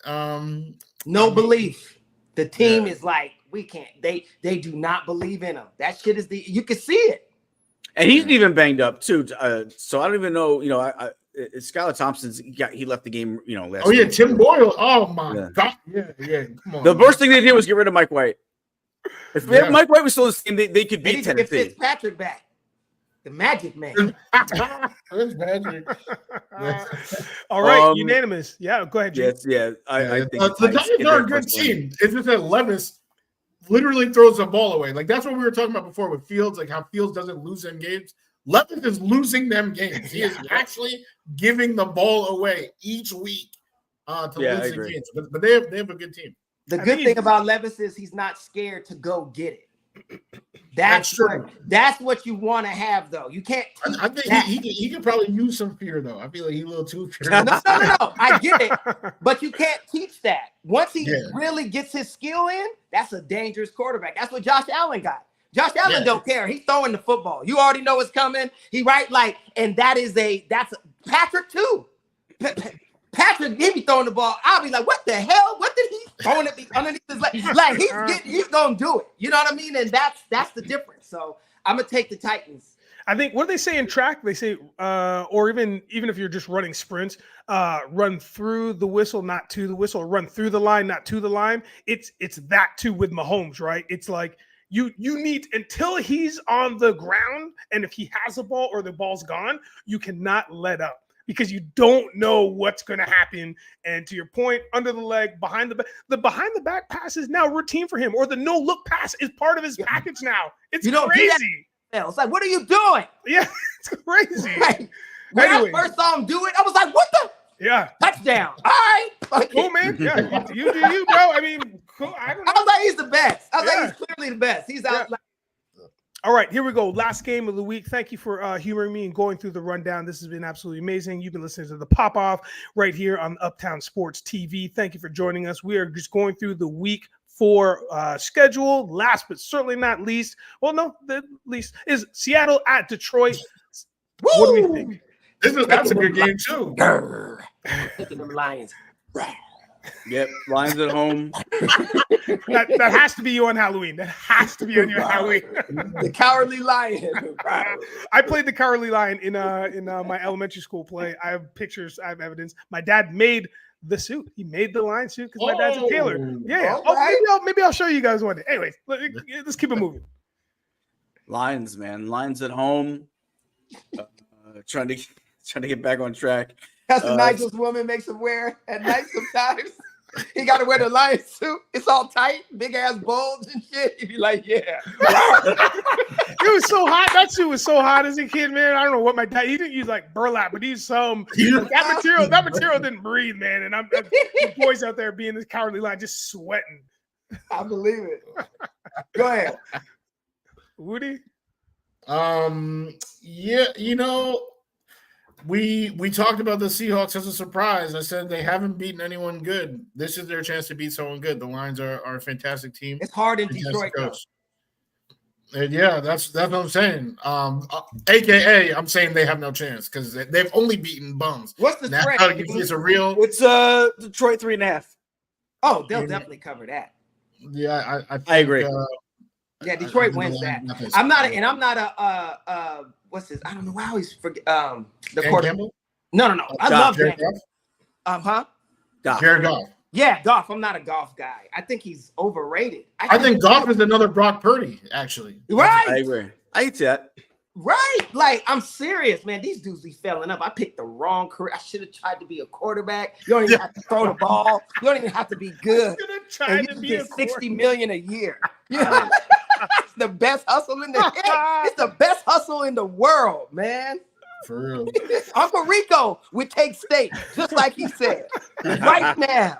belief. The team is like, we can't. They do not believe in him. That shit is you can see it. And he's even banged up too. So I don't even know. Skylar Thompson's he left the game. Last week. Tim Boyle. Oh my God. Yeah. Come on. The worst thing they did was get rid of Mike White. If Mike White was still the same, they could beat Tennessee. Get Fitzpatrick back. The Magic Man. That's magic. All right, unanimous. Yeah, go ahead, Jim. Yes, I think the Giants are a good team. It's just that Levis literally throws the ball away. Like, that's what we were talking about before with Fields, like how Fields doesn't lose them games. Levis is losing them games. He is actually giving the ball away each week to lose the games. But they have a good team. The good thing about Levis is he's not scared to go get it. That's true. That's what you want to have, though. You can't. I think he can probably use some fear, though. I feel like he's a little too fear. No. I get it, but you can't teach that. Once he really gets his skill in, that's a dangerous quarterback. That's what Josh Allen got. Josh Allen don't care. He's throwing the football. You already know what's coming. And that's Patrick too. Patrick, he be throwing the ball. I'll be like, what the hell? What did he throwing at me underneath his leg? Like he's gonna do it. You know what I mean? And that's the difference. So I'm gonna take the Titans. I think, what do they say in track? They say, or even if you're just running sprints, run through the whistle, not to the whistle, or run through the line, not to the line. It's that too with Mahomes, right? It's like you need, until he's on the ground, and if he has a ball or the ball's gone, you cannot let up, because you don't know what's going to happen. And to your point, under the leg, behind the back pass is now routine for him, or the no look pass is part of his package now. It's crazy. It's like, what are you doing? Yeah, it's crazy. Like, when I first saw him do it, I was like, what the? Yeah. Touchdown. All right. Cool, man. Yeah, you do you, bro. I mean, cool. I don't know. I was like, he's the best. I was like, he's clearly the best. He's out. Like, all right, here we go. Last game of the week. Thank you for humoring me and going through the rundown. This has been absolutely amazing. You've been listening to the Pop-Off right here on Uptown Sports TV. Thank you for joining us. We are just going through the Week for schedule. Last but certainly not least, the least is Seattle at Detroit. What do we think? That's a good game too. Taking them Lions. Yep, Lions at home. That has to be you on Halloween. That has to be on your Halloween. The Cowardly Lion. I played the Cowardly Lion in my elementary school play. I have pictures. I have evidence. My dad made the suit. He made the lion suit because my dad's a tailor. Yeah. Right. Maybe I'll show you guys one day. Anyways, let's keep it moving. Lions, man. Lions at home. Trying to get back on track. That's the Nigel's woman makes him wear at night sometimes. He got to wear the lion suit. It's all tight, big ass bulge and shit. He'd be like, yeah. It was so hot. That suit was so hot as a kid, man. I don't know what my dad. He didn't use like burlap, but he used some. That material didn't breathe, man. And I'm the boys out there being this Cowardly Lion, just sweating. I believe it. Go ahead, Wudi. Yeah, we talked about the Seahawks as a surprise. I said they haven't beaten anyone good. This is their chance to beat someone good. The Lions are a fantastic team. it's hard in Detroit. And yeah, that's what I'm saying. AKA, I'm saying they have no chance because they've only beaten bums. What's the spread? It's a real. It's Detroit 3.5. Oh, they'll definitely cover that. Yeah, I agree. Yeah, Detroit wins that. I'm not a what's this? I don't know. I always forget the quarterback. No. I love Jared that. Goff. Jared Goff. Yeah, Goff. I'm not a Goff guy. I think he's overrated. I think Goff is another Brock Purdy, actually. Right. I agree. I hate that. Right. Like, I'm serious, man. These dudes be failing up. I picked the wrong career. I should have tried to be a quarterback. You don't even have to throw the ball. You don't even have to be good. And you get $60 million a year. You know? It's the best hustle in the It's the best hustle in the world, man. For real. Uncle Rico would take steak, just like he said, right now.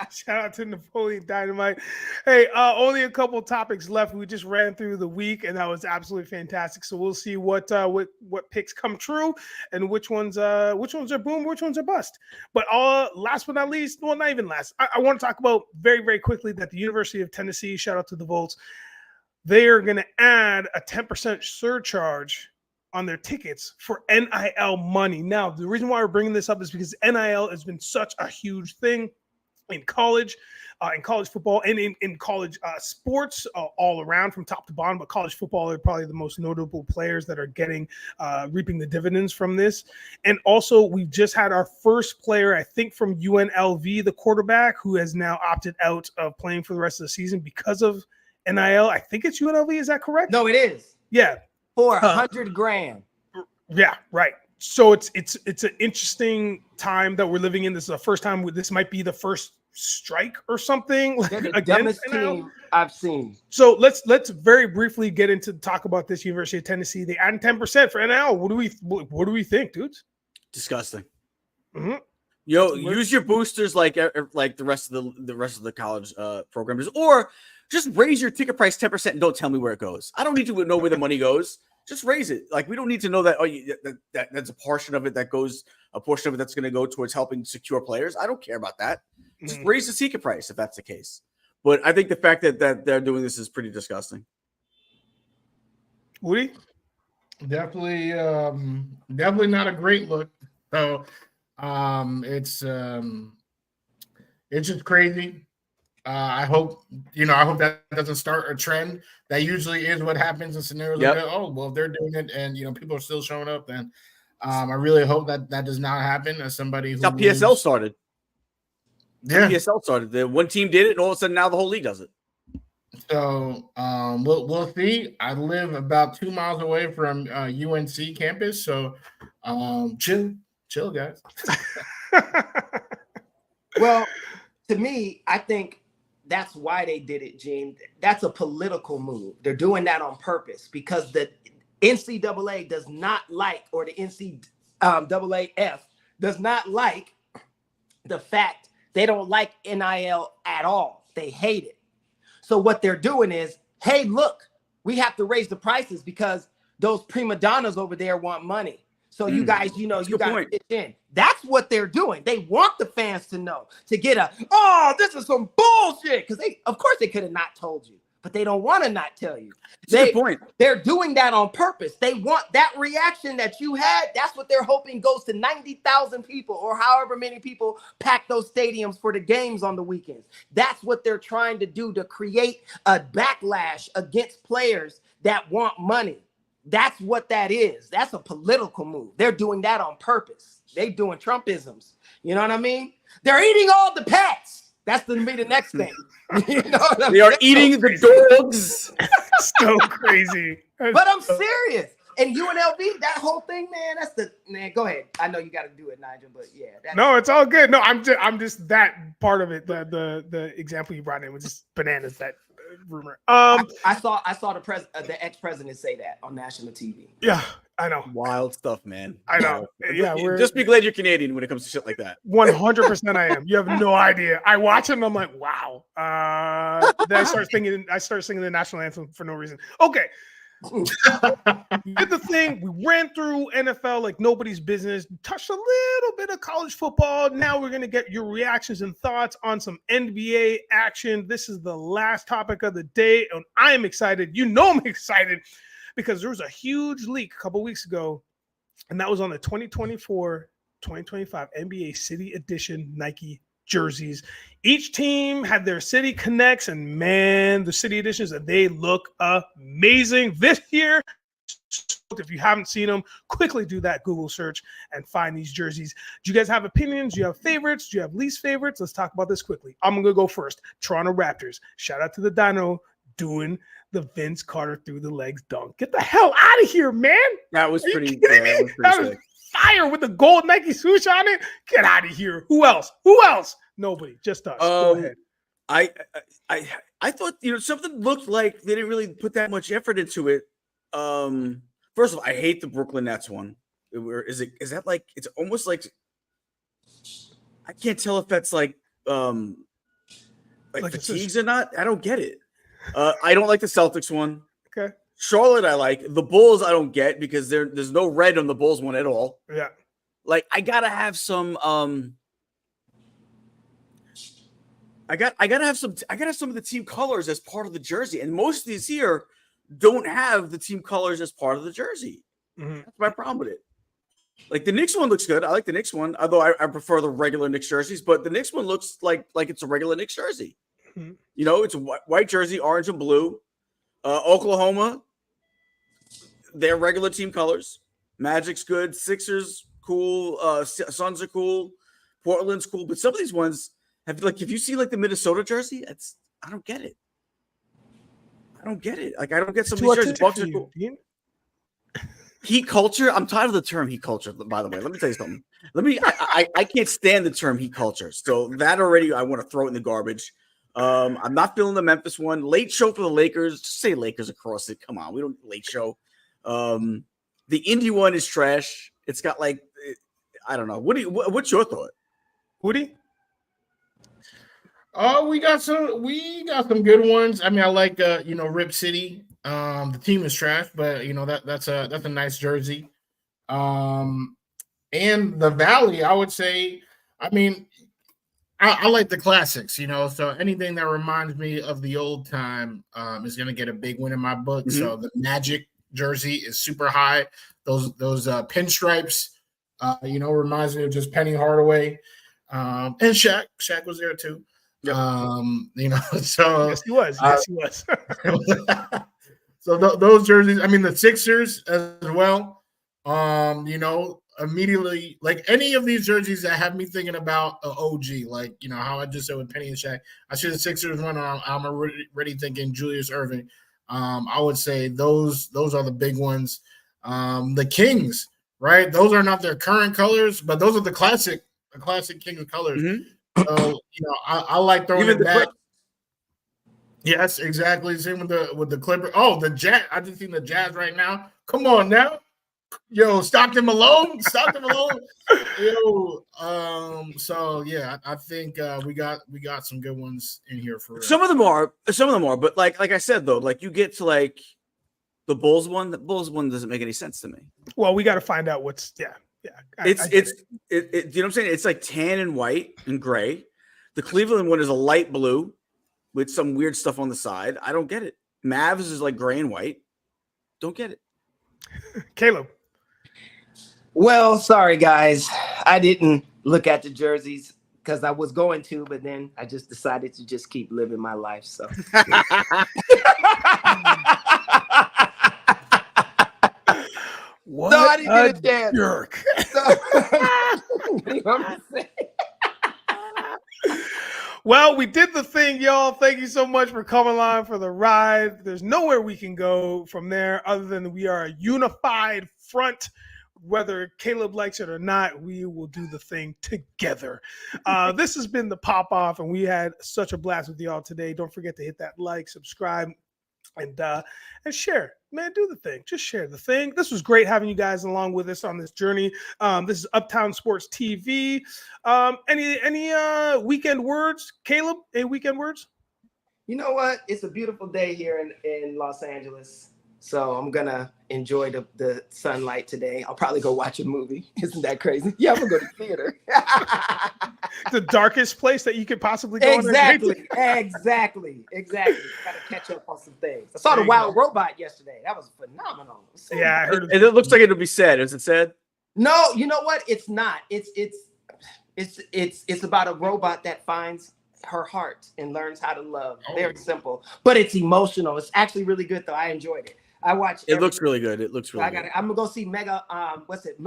Shout out to Napoleon Dynamite. Hey, only a couple topics left. We just ran through the week, and that was absolutely fantastic. So we'll see what picks come true and which ones are boom, which ones are bust. But last but not least, well, not even last, I want to talk about very, very quickly that the University of Tennessee, shout out to the Volts, they are going to add a 10% surcharge on their tickets for NIL money. Now, the reason why we're bringing this up is because NIL has been such a huge thing in college football, and in college sports all around from top to bottom. But college football are probably the most notable players that are getting reaping the dividends from this. And also, we've just had our first player, I think, from UNLV, the quarterback, who has now opted out of playing for the rest of the season because of NIL. I think it's UNLV. Is that correct? No, it is. Yeah. For $100,000. Yeah, right. So it's an interesting time that we're living in. This is the first time this might be the first strike or something. They're the dumbest team I've seen. So let's very briefly get into talk about this University of Tennessee. They added 10% for NIL. What do we think, dudes? Disgusting. Mm-hmm. Use your boosters like the rest of the college programs, or just raise your ticket price 10% and don't tell me where it goes. I don't need to know where the money goes. Just raise it. Like, we don't need to know that. That's a portion of it that's going to go towards helping secure players. I don't care about that. Just raise the ticket price if that's the case. But I think the fact that they're doing this is pretty disgusting. Wudi? Definitely not a great look. So it's just crazy. I hope that doesn't start a trend. That usually is what happens in scenarios like that. Oh, well, if they're doing it and people are still showing up, then I really hope that does not happen. As somebody who PSL started. Yeah, PSL started. The one team did it, and all of a sudden now the whole league does it. So we'll see. I live about 2 miles away from UNC campus, so chill, guys. Well, to me, I think that's why they did it, Gene. That's a political move. They're doing that on purpose because the NCAA does not like, or the NCAAF does not like the fact they don't like NIL at all. They hate it. So what they're doing is, hey, look, we have to raise the prices because those prima donnas over there want money. So you guys, you That's a got good to point. pitch in. That's what they're doing. They want the fans to know, to get this is some bullshit. Because of course they could have not told you, but they don't want to not tell you. That's a good point. They're doing that on purpose. They want that reaction that you had. That's what they're hoping goes to 90,000 people or however many people pack those stadiums for the games on the weekends. That's what they're trying to do, to create a backlash against players that want money. That's what that is. That's a political move. They're doing that on purpose. They're doing Trumpisms. You know what I mean? They're eating all the pets. That's the next thing. You know what I mean? They are eating the dogs. So crazy. But I'm serious. And UNLV, that whole thing, man, go ahead. I know you got to do it, Nigel, but yeah. No, it's all good. No, I'm just that part of it. The example you brought in was just bananas, that rumor. I saw the ex-president say that on national TV. Yeah, I know. Wild stuff, man. I know. Yeah, just be glad you're Canadian when it comes to shit like that. 100% I am. You have no idea. I watch it and I'm like, wow. Then I start singing the national anthem for no reason. Okay. We did the thing. We ran through NFL like nobody's business, touched a little bit of college football. Now we're going to get your reactions and thoughts on some NBA action. This is the last topic of the day, and I am excited. You know I'm excited because there was a huge leak a couple weeks ago, and that was on the 2024-2025 NBA City Edition Nike jerseys. Each team had their city connects, and man, the city editions, and they look amazing this year. If you haven't seen them, quickly do that Google search and find these jerseys. Do you guys have opinions? Do you have favorites? Do you have least favorites? Let's talk about this quickly. I'm gonna go first. Toronto Raptors. Shout out to the Dino doing the Vince Carter through the legs dunk. Get the hell out of here, man. That was pretty. That was fire with the gold Nike swoosh on it. Get out of here. Who else? Nobody. Just us. Go ahead. I thought something looked like they didn't really put that much effort into it. First of all, I hate the Brooklyn Nets one. Is that like, it's almost like, I can't tell if that's like fatigues or not. I don't get it. I don't like the Celtics one. Okay. Charlotte, I like. The Bulls, I don't get because there's no red on the Bulls one at all. Yeah. Like, I gotta have some. I gotta have some of the team colors as part of the jersey, and most of these here don't have the team colors as part of the jersey. Mm-hmm. That's my problem with it. Like, the Knicks one looks good. I like the Knicks one, although I prefer the regular Knicks jerseys. But the Knicks one looks like it's a regular Knicks jersey. Mm-hmm. It's a white jersey, orange and blue. Oklahoma, their regular team colors. Magic's good. Sixers, cool. Suns are cool. Portland's cool. But some of these ones have, like, if you see like the Minnesota jersey, I don't get it. Like, I don't get some of these jerseys. Bucks are cool. Heat culture. I'm tired of the term heat culture, by the way. Let me tell you something. I can't stand the term heat culture. So that already, I want to throw it in the garbage. I'm not feeling the Memphis one. Late show for the Lakers. Just say Lakers across it. Come on. We don't late show. The Indy one is trash. It's got like, I don't know. What's your thought? Wudi? We got some good ones. I mean, I like Rip City. The team is trash, but that's a nice jersey. And the Valley, I would say, I mean, I like the classics, so anything that reminds me of the old time is going to get a big win in my book. Mm-hmm. So the Magic jersey is super high. Those pinstripes, reminds me of just Penny Hardaway. And Shaq was there too. Yep. So yes, he was. He was. So those jerseys, I mean, the Sixers as well. Immediately, like any of these jerseys that have me thinking about an OG, like how I just said with Penny and Shaq. I see the Sixers one. I'm already thinking Julius Erving. I would say those are the big ones. The Kings, right? Those are not their current colors, but those are the classic Kings colors. Mm-hmm. So I like throwing it back. Yes, exactly. Same with the Clippers. Oh, the Jazz. I just seen the Jazz right now. Come on now. Yo, Stockton Malone. So yeah, I think we got some good ones in here for real. Some of them are, but like I said though, like you get to like The Bulls one doesn't make any sense to me. Well, we got to find out what's yeah. I You know what I'm saying? It's like tan and white and gray. The Cleveland one is a light blue with some weird stuff on the side. I don't get it. Mavs is like gray and white. Don't get it. Caleb. Well, sorry guys, I didn't look at the jerseys because I was going to, but then I just decided to just keep living my life. So. What No, I didn't get a chance. jerk. You know what I'm saying? Well, we did the thing, y'all. Thank you so much for coming along for the ride. There's nowhere we can go from there other than we are a unified front. Whether Caleb likes it or not, we will do the thing together. This has been the Pop Off, and we had such a blast with y'all today. Don't forget to hit that like, subscribe, and share. Man, do the thing. Just share the thing. This was great having you guys along with us on this journey. This is Uptown Sports TV. Any weekend words, Caleb? Any weekend words? You know what? It's a beautiful day here in Los Angeles. So I'm going to enjoy the sunlight today. I'll probably go watch a movie. Isn't that crazy? Yeah, I'm going to go to the theater. The darkest place that you could possibly go. Exactly. Got to catch up on some things. I saw The Wild Robot yesterday. That was phenomenal. Yeah, I heard it. It looks like it'll be sad. Is it sad? No, you know what? It's not. It's about a robot that finds her heart and learns how to love. Very simple, but it's emotional. It's actually really good, though. I enjoyed it. I watched. It looks really good. It looks really good. I'm gonna go see Megapolis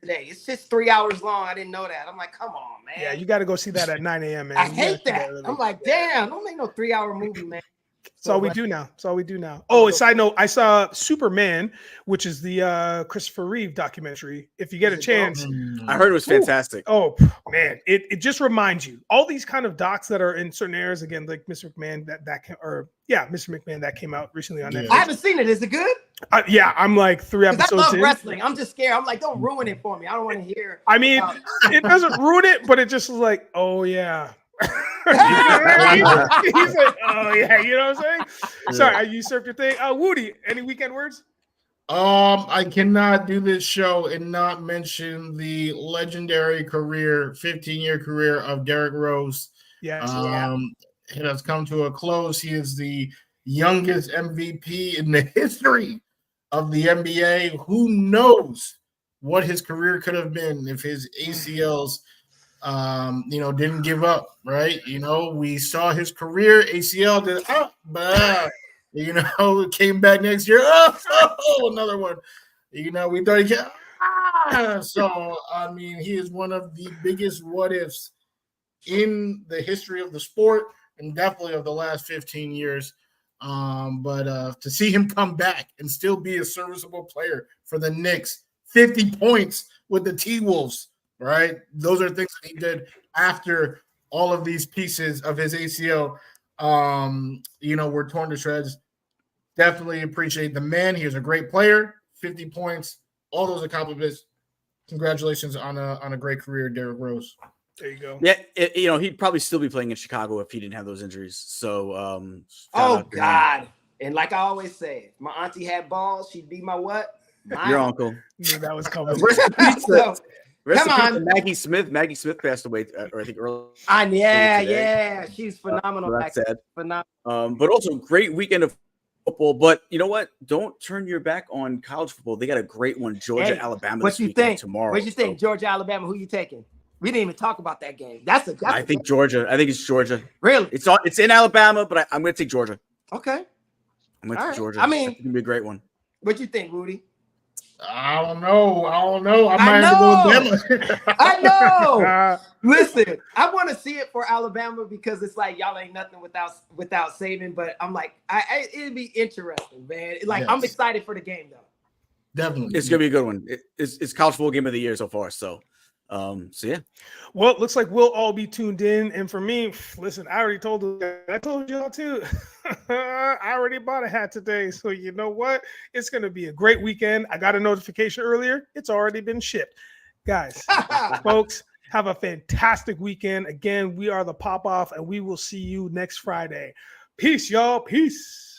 today. It's just 3 hours long. I didn't know that. I'm like, come on, man. Yeah, you got to go see that at 9 a.m. man. I hate that. I'm like, damn, don't make no 3 hour movie, man. That's all we do now. Oh, a side note, I saw Superman, which is the Christopher Reeve documentary. If you get a chance. I heard it was fantastic. Oh, man. It just reminds you. All these kind of docs that are in certain areas, again, like Mr. McMahon, Mr. McMahon, that came out recently on Netflix. I haven't seen it. Is it good? Yeah, I'm like 3 episodes I love in. wrestling. I'm just scared. I'm like, don't ruin it for me. I don't want to hear. I mean, it doesn't ruin it, but it just is like, oh, yeah. He's like, oh yeah, you know what I'm saying? Yeah. Sorry, I usurped your thing. Wudi, any weekend words? I cannot do this show and not mention the legendary 15-year career of Derrick Rose. Yes. It has come to a close. He is the youngest MVP in the history of the NBA. Who knows what his career could have been if his ACLs didn't give up, right? We saw his career, ACL did came back next year. Another one. We thought he could. So, I mean, he is one of the biggest what ifs in the history of the sport and definitely of the last 15 years. But to see him come back and still be a serviceable player for the Knicks, 50 points with the T-Wolves, right? Those are things that he did after all of these pieces of his ACL, were torn to shreds. Definitely appreciate the man. He is a great player. 50 points, all those accomplishments. Congratulations on a great career, Derrick Rose. There you go. Yeah, he'd probably still be playing in Chicago if he didn't have those injuries. So, oh God! And like I always say, if my auntie had balls, she'd be my what? Your uncle. Knew that was coming. Come on, Maggie Smith. Maggie Smith passed away, I think, early. Yeah, she's phenomenal. That's sad. Phenomenal. But also great weekend of football. But you know what? Don't turn your back on college football. They got a great one, Georgia, Alabama. What you think tomorrow? What you think, Georgia, Alabama? Who you taking? We didn't even talk about that game. I think Georgia. I think it's Georgia. Really? It's in Alabama, but I'm going to take Georgia. Okay. I'm going to take Georgia. I mean, it's going to be a great one. What you think, Wudi? I don't know. I might have to go with Bama. I know. Listen, I want to see it for Alabama because it's like y'all ain't nothing without Saban. But I'm like, it'd be interesting, man. Like, yes. I'm excited for the game though. Definitely, it's gonna be a good one. It's college football game of the year so far. So yeah. Well, it looks like we'll all be tuned in. And for me, listen, I already told y'all too. I already bought a hat today. So you know what? It's going to be a great weekend. I got a notification earlier. It's already been shipped. Guys, folks, have a fantastic weekend. Again, we are the Pop Off, and we will see you next Friday. Peace, y'all. Peace.